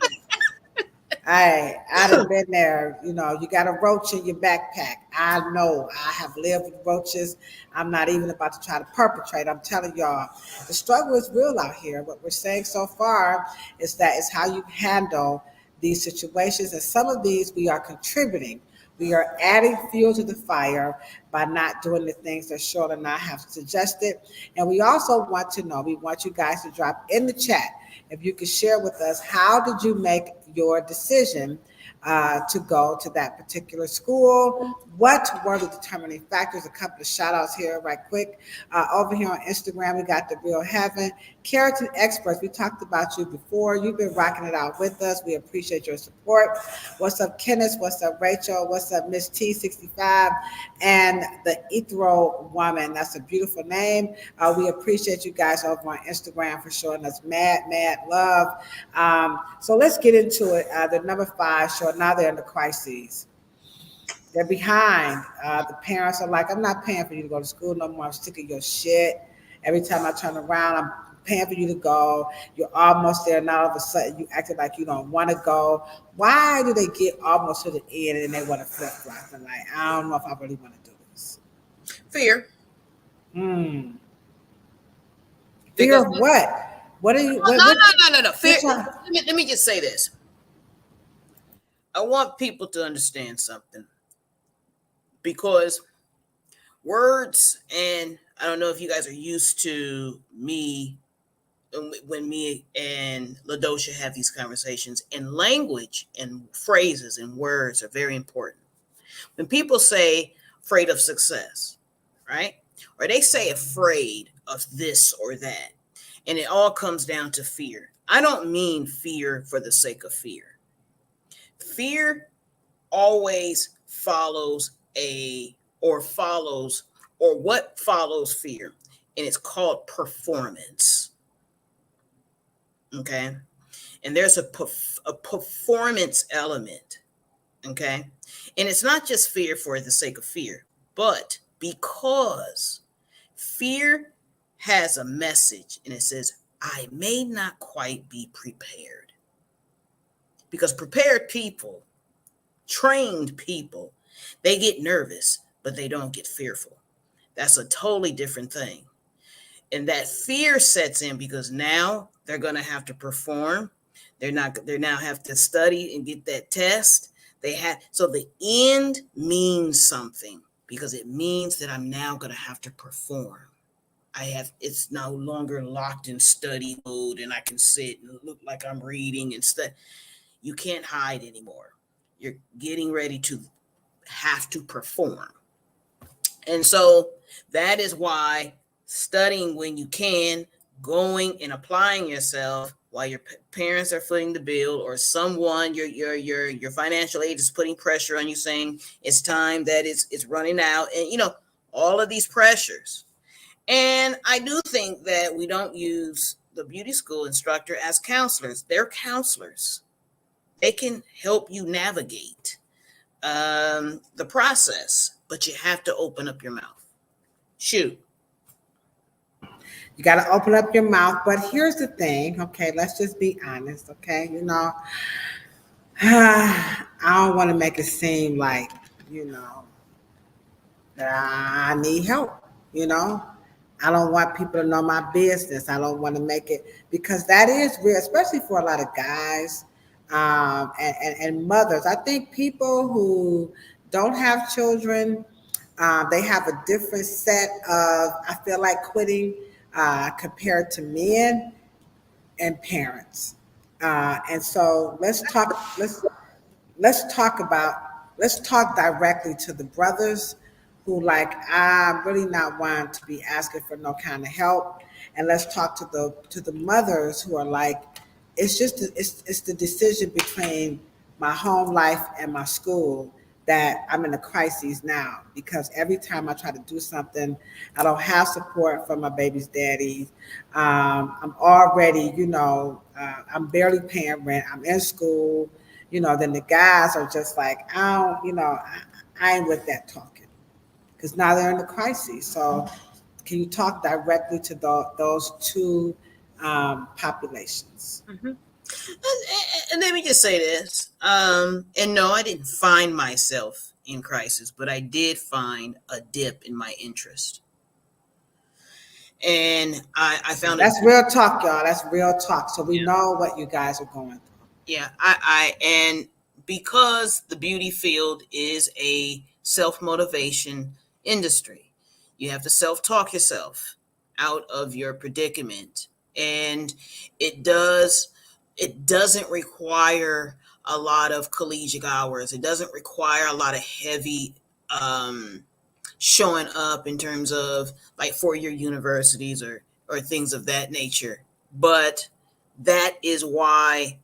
I'd have been there. You got a roach in your backpack. I know. I have lived with roaches. I'm not even about to try to perpetrate. I'm telling y'all, the struggle is real out here. What we're saying so far is that it's how you handle these situations, and some of these we are contributing. We are adding fuel to the fire by not doing the things that Cheryl and I have suggested. And we also want to know, we want you guys to drop in the chat if you could share with us, how did you make your decision to go to that particular school? What were the determining factors? A couple of shout outs here, right quick. Over here on Instagram, we got The Real Heaven. Keratin Experts, we talked about you before. You've been rocking it out with us. We appreciate your support. What's up, Kenneth? What's up, Rachel? What's up, Miss T65? And the Ethro Woman. That's a beautiful name. We appreciate you guys over on Instagram for showing us mad love. So let's get into it. The number 5 show, now they're in the crises. They're behind. The parents are like, I'm not paying for you to go to school no more. I'm sick of your shit. Every time I turn around, I'm paying for you to go. You're almost there. Now all of a sudden you acted like you don't want to go. Why do they get almost to the end and they want to flip flop? And like, I don't know if I really want to do this. Fear. Fear of what? What are you? No. Fear. Let me just say this. I want people to understand something, because words, and I don't know if you guys are used to me when me and Ladosha have these conversations, and language and phrases and words are very important. When people say afraid of success, right? Or they say afraid of this or that, and it all comes down to fear. I don't mean fear for the sake of fear. Fear always follows what follows fear, and it's called performance. Okay, and there's a performance element. Okay, and it's not just fear for the sake of fear, but because fear has a message, and it says, I may not quite be prepared. Because prepared people, trained people, they get nervous, but they don't get fearful. That's a totally different thing. And that fear sets in because now they're going to have to perform. They now have to study and get that test. So the end means something, because it means that I'm now going to have to perform. It's no longer locked in study mode and I can sit and look like I'm reading and stuff. You can't hide anymore. You're getting ready to have to perform. And so that is why studying when you can, going and applying yourself while your parents are footing the bill, or someone, your financial aid is putting pressure on you, saying it's time that it's running out, and all of these pressures. And I do think that we don't use the beauty school instructor as counselors. They're counselors. They can help you navigate the process, but you have to open up your mouth. Shoot. You got to open up your mouth. But here's the thing. Okay, let's just be honest. Okay, I don't want to make it seem like, that I need help. I don't want people to know my business. I don't want to make it, because that is real, especially for a lot of guys and mothers. I think people who don't have children, they have a different set of, I feel like, quitting compared to men and parents. And so let's talk directly to the brothers who, like, I'm really not one to be asking for no kind of help. And let's talk to the mothers who are like, it's the decision between my home life and my school. that I'm in a crisis now because every time I try to do something, I don't have support from my baby's daddy. I'm already, I'm barely paying rent. I'm in school. Then the guys are just like, I don't, I ain't with that talking because now they're in a crisis. So, can you talk directly to those two populations? Mhm. And let me just say this. And no, I didn't find myself in crisis, but I did find a dip in my interest. And I Yeah, found a that's real talk, y'all. That's real talk. So we yeah, know what you guys are going through. yeah. And because the beauty field is a self motivation industry, you have to self talk yourself out of your predicament, and it does it doesn't require a lot of collegiate hours. It doesn't require a lot of heavy um, showing up in terms of like four-year universities or things of that nature. But that is why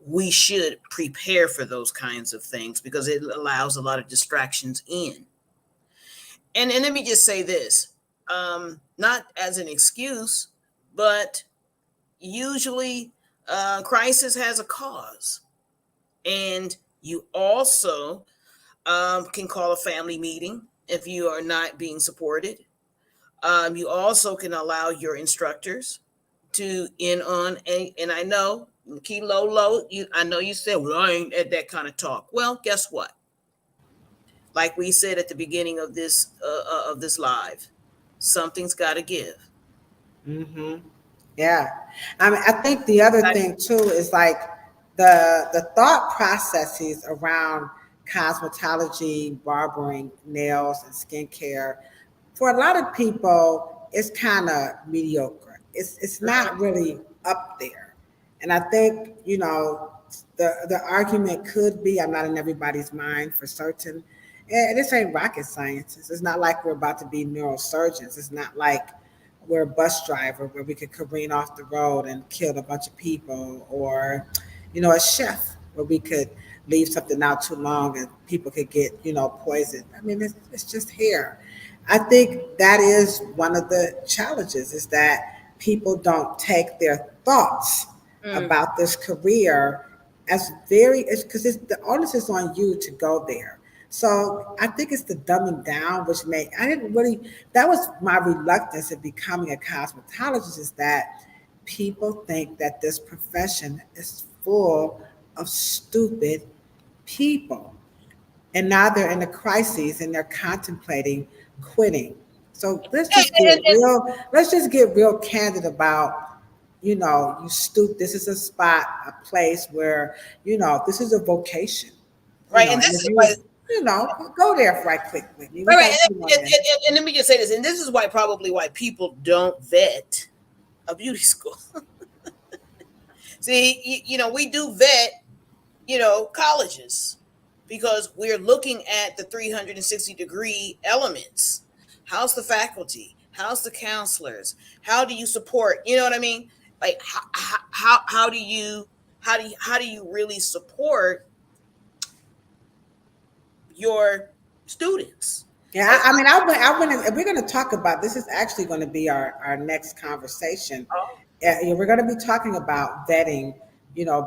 we should prepare for those kinds of things because it allows a lot of distractions in. And let me just say this, not as an excuse, but usually crisis has a cause. And you also can call a family meeting if you are not being supported. You also can allow your instructors to in on and I know key low. I know you said, well, I ain't at that kind of talk. Well, guess what? Like we said at the beginning of this live, something's got to give. Hmm. Yeah. I mean, I think the other thing too is like the thought processes around cosmetology, barbering, nails, and skincare. For a lot of people, it's kind of mediocre. It's not really up there. And I think, the argument could be, I'm not in everybody's mind for certain. And this ain't rocket science. It's not like we're about to be neurosurgeons. It's not like we're a bus driver where we could careen off the road and kill a bunch of people, or, a chef where we could leave something out too long and people could get, poisoned. I mean, it's just hair. I think that is one of the challenges is that people don't take their thoughts Mm, about this career as very, because the onus is on you to go there. So I think it's the dumbing down, which made I didn't really. That was my reluctance in becoming a cosmetologist. Is that people think that this profession is full of stupid people, and now they're in a crisis and they're contemplating quitting. So let's just get real candid about, you stoop. This is a spot, a place where, this is a vocation, right, and and this if is why. go there right quick with me. We Right, right, got a few more minutes. and let me just say this, and this is why probably why people don't vet a beauty school. See, we do vet, colleges because we're looking at the 360-degree elements. How's the faculty? How's the counselors? How do you support? You know what I mean? Like how do you how do you really support your students? Yeah, And I went. If we're going to talk about this, is actually going to be our next conversation. Yeah, we're going to be talking about vetting,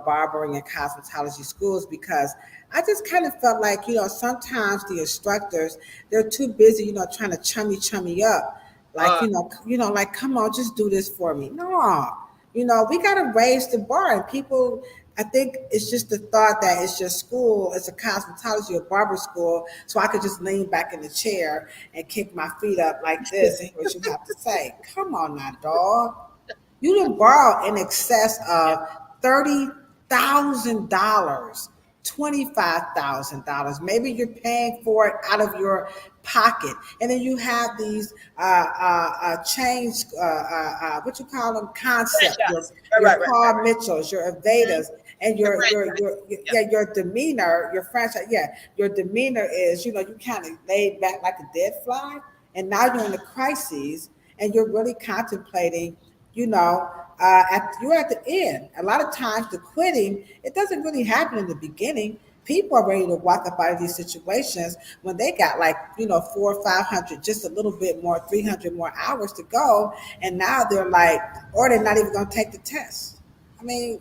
barbering and cosmetology schools because I just kind of felt like, sometimes the instructors they're too busy, trying to chummy up, like like come on, just do this for me. No, we got to raise the bar, and people. I think it's just the thought that it's just school, it's a cosmetology or barber school, so I could just lean back in the chair and kick my feet up like this and hear what you have to say. Come on now, dog. You didn't borrow in excess yeah, of $30,000, $25,000. Maybe you're paying for it out of your pocket, and then you have these change, what you call them, concept. Your franchise. Right, your right, right, Paul Mitchells, your right. Avedas, and The yeah, franchise. your demeanor, your franchise, yeah, your demeanor is, you kind of laid back like a dead fly, and now you're in a crisis, and you're really contemplating, you're at the end. A lot of times, the quitting it doesn't really happen in the beginning. People are ready to walk up out of these situations when they got like, 400 or 500, just a little bit more, 300 more hours to go. And now they're like, or they're not even going to take the test. I mean,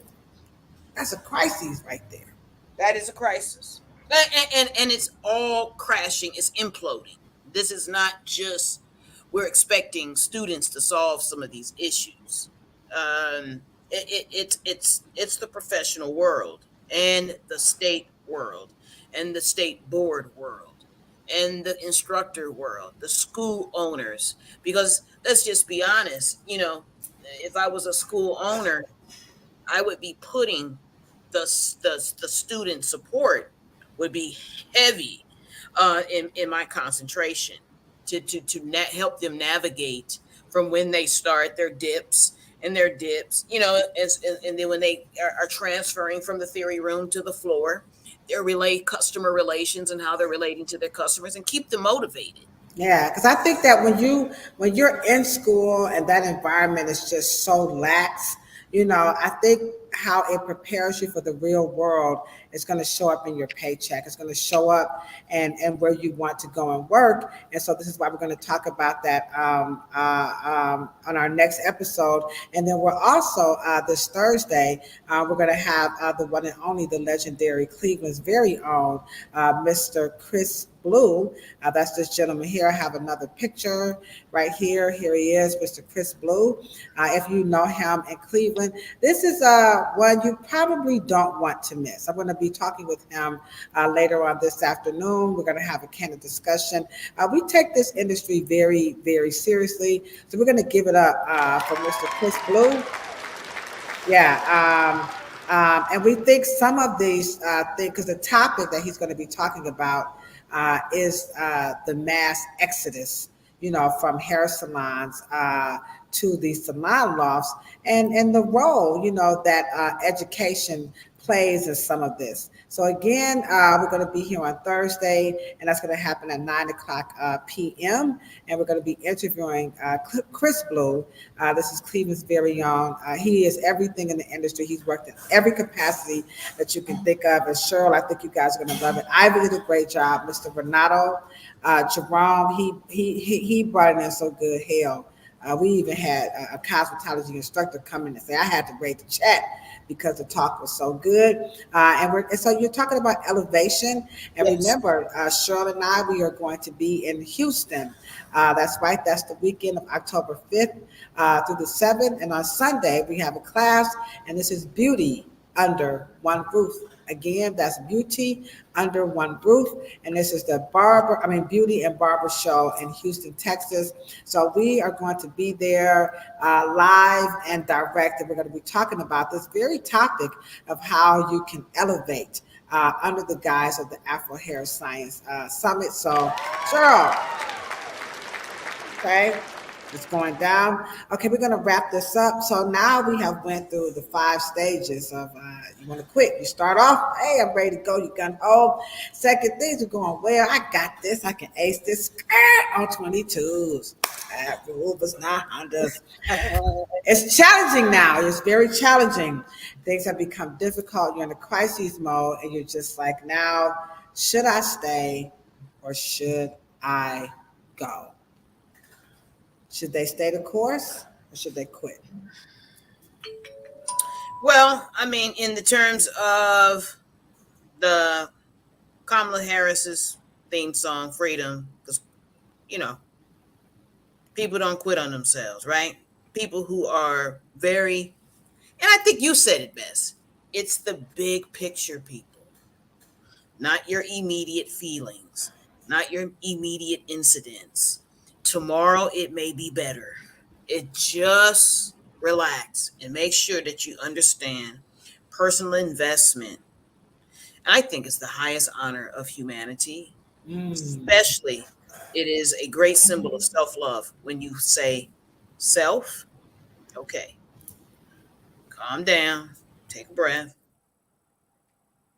that's a crisis right there. That is a crisis. And it's all crashing, it's imploding. This is not just we're expecting students to solve some of these issues. It's the professional world and the state world and the state board world and the instructor world, the school owners. Because let's just be honest, if I was a school owner, I would be putting the student support would be heavy in my concentration to help them navigate from when they start their dips and their dips, and then when they are transferring from the theory room to the floor, their customer relations and how they're relating to their customers and keep them motivated. Yeah, because I think that when you're in school and that environment is just so lax, I think how it prepares you for the real world is going to show up in your paycheck. It's going to show up and where you want to go and work. And so this is why we're going to talk about that on our next episode. And then we're also this Thursday we're going to have the one and only, the legendary Cleveland's very own Mr. Chris Blue. That's this gentleman here. I have another picture right here. Here he is, Mr. Chris Blue. If you know him in Cleveland, this is one you probably don't want to miss. I'm going to be talking with him later on this afternoon. We're going to have a candid discussion. We take this industry very, very seriously. So we're going to give it up for Mr. Chris Blue. Yeah. And we think some of these things, because the topic that he's going to be talking about is the mass exodus, from hair salons to the salon lofts, and the role, that education plays in some of this. So again, we're going to be here on Thursday, and that's going to happen at 9 o'clock p.m. And we're going to be interviewing Chris Blue. This is Cleveland's very own. He is everything in the industry. He's worked in every capacity that you can think of. And Cheryl, I think you guys are going to love it. Ivy did a great job. Mr. Renato, Jerome, he brought it in so good. Hell, we even had a cosmetology instructor come in and say, I had to break the chat because the talk was so good. And so you're talking about elevation. And Yes. remember, Cheryl and I, we are going to be in Houston. That's right. That's the weekend of October 5th through the 7th. And on Sunday, we have a class, and this is Beauty Under One Roof. Again, that's Beauty Under One Roof. And this is the Beauty and Barber Show in Houston, Texas. So we are going to be there live and direct. And we're going to be talking about this very topic of how you can elevate under the guise of the Afro Hair Science Summit. So, Cheryl, okay, it's going down. Okay, we're going to wrap this up. So now we have went through the 5 stages of you want to quit. You start off, hey, I'm ready to go. You gun home. Second, things are going well. I got this. I can ace this on 22s. Rovers, not Hondas. It's challenging now. It's very challenging. Things have become difficult. You're in a crisis mode, and you're just like, now, should I stay or should I go? Should they stay the course or should they quit? Well, I mean, in the terms of the Kamala Harris's theme song, Freedom, because, you know, people don't quit on themselves, right? People who are very, and I think you said it best, it's the big picture people, not your immediate feelings, not your immediate incidents. Tomorrow it may be better. It just relax and make sure that you understand personal investment. I think it's the highest honor of humanity. Mm. Especially, it is a great symbol of self love when you say, self, okay, calm down, take a breath.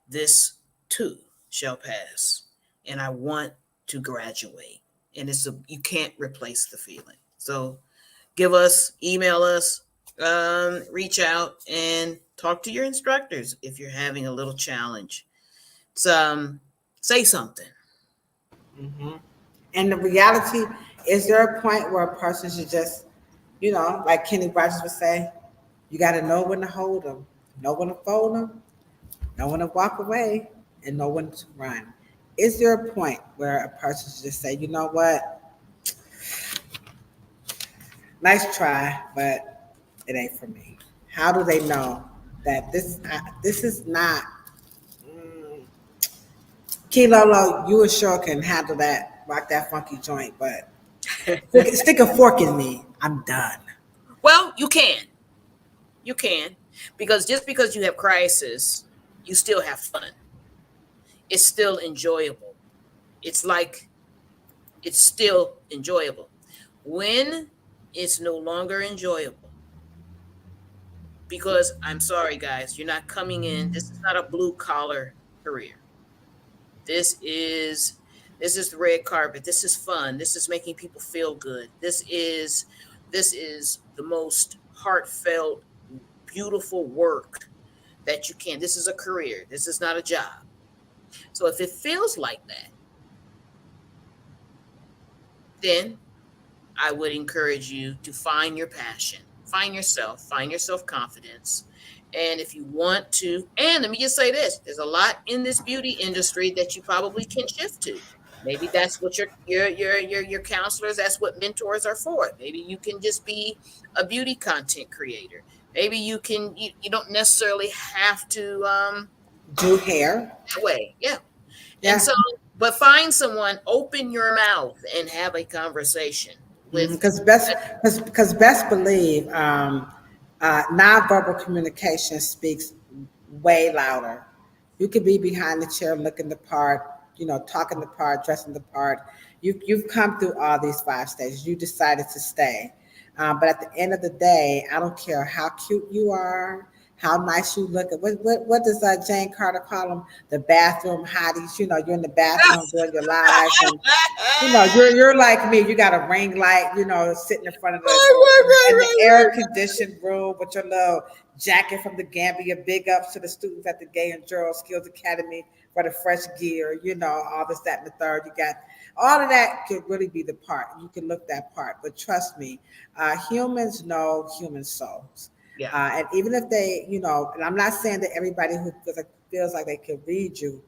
This too shall pass. And I want to graduate. And you can't replace the feeling. So email us, reach out and talk to your instructors if you're having a little challenge. say something. Hmm. And the reality, is there a point where a person should just, like Kenny Rogers would say, you got to know when to hold them, know when to fold them, know when to walk away, and know when to run. Is there a point where a person should just say, you know what, nice try, but it ain't for me? How do they know that this is not? Kilo, you and sure can handle that, rock that funky joint, but stick a fork in me, I'm done. Well, you can, because just because you have crisis, you still have fun. It's still enjoyable. It's like it's still enjoyable. When it's no longer enjoyable, because I'm sorry, guys, you're not coming in. This is not a blue collar career. This is this is the red carpet. This is fun. This is making people feel good. This is the most heartfelt, beautiful work that you can. This is a career. This is not a job. So if it feels like that, then I would encourage you to find your passion, find your self confidence. And if you want to, and let me just say this, there's a lot in this beauty industry that you probably can shift to. Maybe that's what your counselors, that's what mentors are for. Maybe you can just be a beauty content creator. Maybe you don't necessarily have to Do hair. that way. Yeah. And Yeah. so, but find someone, open your mouth and have a conversation with. Because best believe, nonverbal communication speaks way louder. You could be behind the chair looking the part, talking the part, dressing the part. You've come through all these five stages. You decided to stay. But at the end of the day, I don't care how cute you are, how nice you look. What does Jane Carter call them? The bathroom hotties. You're in the bathroom doing your live, and you're like me. You got a ring light, sitting in front of in the air conditioned room with your little jacket from the Gambia. Big ups to the students at the Gay and Girl Skills Academy for the fresh gear. All this, that, and the third. You got all of that could really be the part. You can look that part, but trust me, humans know human souls. Yeah. And even if they, and I'm not saying that everybody who feels like they can read you,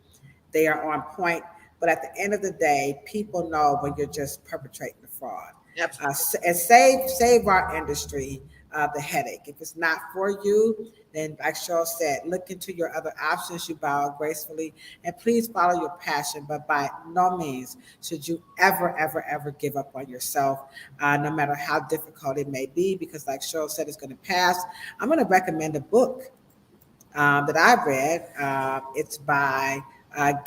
they are on point. But at the end of the day, people know when you're just perpetrating the fraud. Absolutely. And save our industry the headache. If it's not for you, then like Cheryl said, look into your other options. You bow gracefully, and please follow your passion. But by no means should you ever give up on yourself, no matter how difficult it may be. Because like Cheryl said, it's going to pass. I'm going to recommend a book that I read. It's by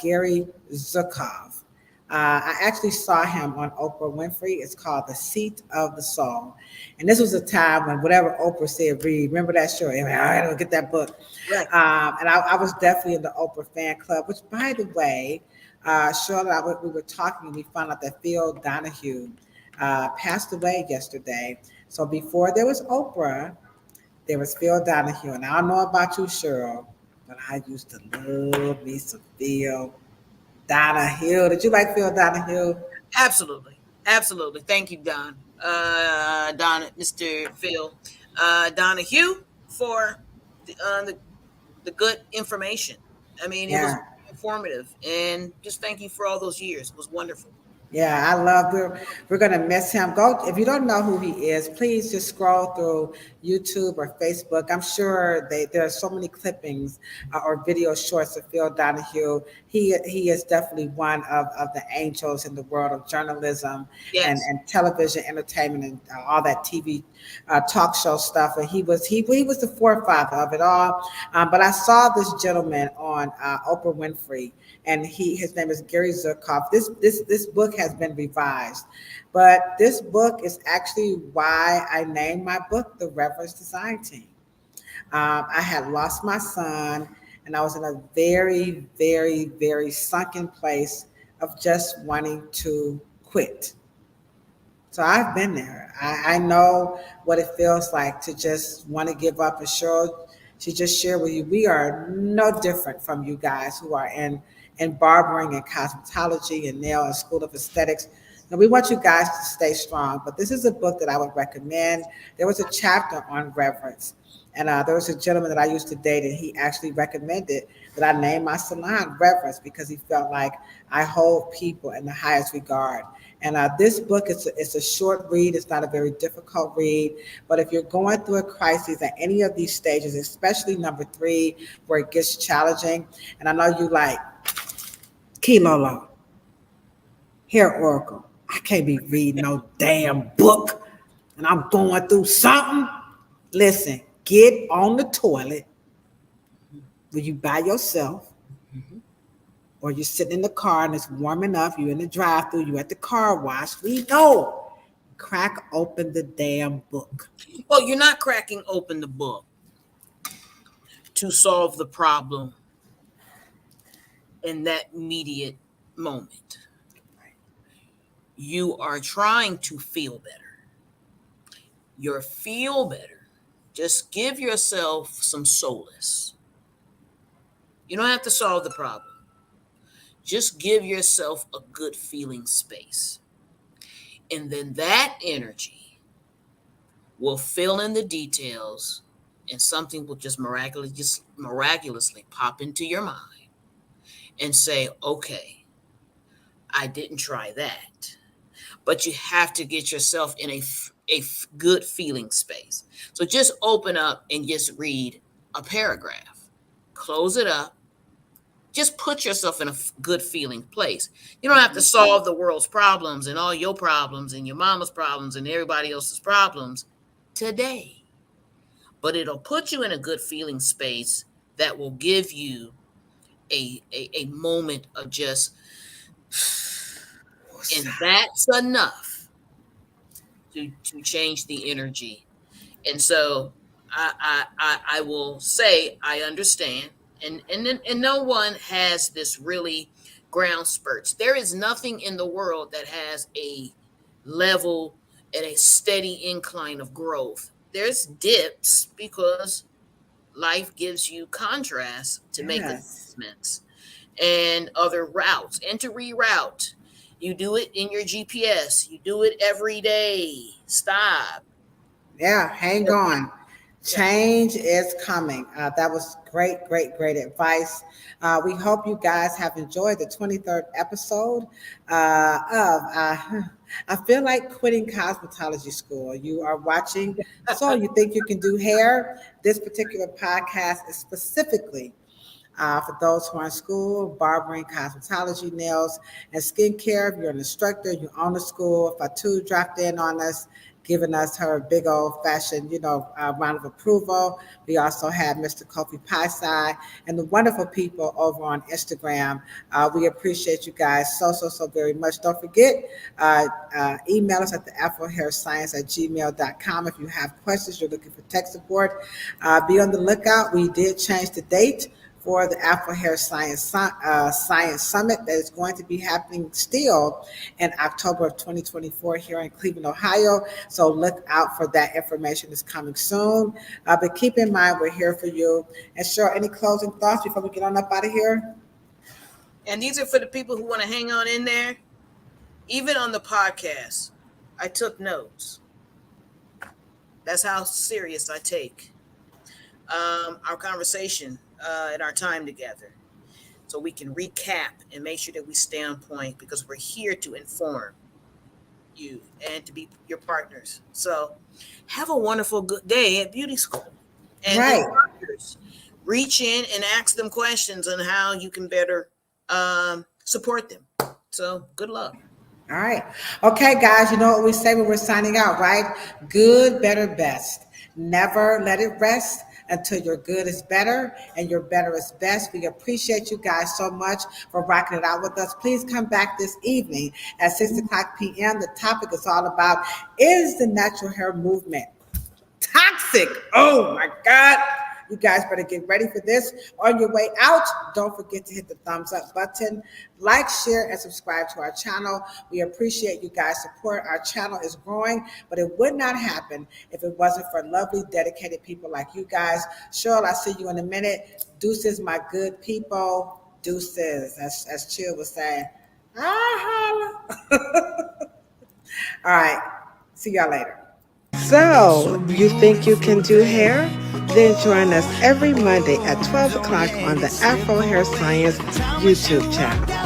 Gary Zukov. I actually saw him on Oprah Winfrey. It's called The Seat of the Soul. And this was a time when whatever Oprah said, read. Remember that show? I don't get that book. Right. And I was definitely in the Oprah fan club, which, by the way, Charlotte, we were talking and we found out that Phil Donahue passed away yesterday. So before there was Oprah, there was Phil Donahue. And I don't know about you, Cheryl, but I used to love me some Phil Donahue. Did you like Phil Donahue? Absolutely. Absolutely. Thank you, Don. Mr. Phil Donahue, for the good information. I mean, it was Yeah. informative, and just thank you for all those years. It was wonderful. Yeah, I love. We're gonna miss him. Go if you don't know who he is. Please just scroll through YouTube or Facebook. I'm sure there are so many clippings or video shorts of Phil Donahue. He is definitely one of the angels in the world of journalism Yes. and television entertainment and all that TV talk show stuff. And he was the forefather of it all. But I saw this gentleman on Oprah Winfrey, and his name is Gary Zukov. This book has been revised, but this book is actually why I named my book The Reverence Design Team. I had lost my son, and I was in a very, very, very sunken place of just wanting to quit. So I've been there. I know what it feels like to just want to give up. And sure, to just share with you, we are no different from you guys who are in barbering and cosmetology and nail and school of aesthetics. And we want you guys to stay strong. But this is a book that I would recommend. There was a chapter on reverence. And there was a gentleman that I used to date, and he actually recommended that I name my salon Reverence because he felt like I hold people in the highest regard. And this book it's a short read. It's not a very difficult read. But if you're going through a crisis at any of these stages, especially number 3, where it gets challenging, and I know you like, Kilolo, Hair Oracle, I can't be reading no damn book and I'm going through something. Listen, get on the toilet when you by yourself, or you're sitting in the car and it's warm enough, you're in the drive-through, you're at the car wash. We know. Crack open the damn book. Well, you're not cracking open the book to solve the problem in that immediate moment. You are trying to feel better. Your feel better. Just give yourself some solace. You don't have to solve the problem. Just give yourself a good feeling space. And then that energy will fill in the details, and something will just miraculously pop into your mind and say, okay, I didn't try that. But you have to get yourself in a good feeling space. So just open up and just read a paragraph. Close it up. Just put yourself in a good feeling place. You don't have to solve the world's problems and all your problems and your mama's problems and everybody else's problems today. But it'll put you in a good feeling space that will give you a moment of just, and that's enough to change the energy. And so I will say I understand, and no one has this really ground spurts. There is nothing in the world that has a level and a steady incline of growth. There's dips because life gives you contrast to make Yes. adjustments and other routes and to reroute. You do it in your GPS. You do it every day. Stop. Yeah, hang on. Change is coming. That was great, great, great advice. We hope you guys have enjoyed the 23rd episode of I Feel Like Quitting Cosmetology School. You are watching, so you think you can do hair. This particular podcast is specifically for those who are in school, barbering, cosmetology, nails, and skincare. If you're an instructor, you own a school. Fatu dropped in on us, giving us her big old fashioned, round of approval. We also have Mr. Kofi Paisai and the wonderful people over on Instagram. We appreciate you guys so very much. Don't forget, email us at the afrohairscience@gmail.com if you have questions, you're looking for tech support. Be on the lookout. We did change the date for the Afro Hair Science Summit that is going to be happening still in October of 2024 here in Cleveland, Ohio. So look out for that. Information is coming soon. But keep in mind, we're here for you. And Cheryl, any closing thoughts before we get on up out of here? And these are for the people who want to hang on in there. Even on the podcast, I took notes. That's how serious I take our conversation and our time together, so we can recap and make sure that we stay on point, because we're here to inform you and to be your partners. So have a wonderful good day at beauty school, and Right. instructors, reach in and ask them questions on how you can better support them. So good luck. All right. Okay, guys, you know what we say when we're signing out, right? Good, better, best. Never let it rest until your good is better and your better is best. We appreciate you guys so much for rocking it out with us. Please come back this evening at 6 o'clock p.m. The topic is all about, is the natural hair movement toxic? Oh my God. You guys better get ready for this. On your way out, don't forget to hit the thumbs up button, like, share, and subscribe to our channel. We appreciate you guys' support. Our channel is growing, but it would not happen if it wasn't for lovely, dedicated people like you guys. Cheryl, I'll see you in a minute. Deuces, my good people. Deuces, as Chill was saying. Ah, holla. All right. See y'all later. So, you think you can do hair? Then join us every Monday at 12 o'clock on the Afro Hair Science YouTube channel.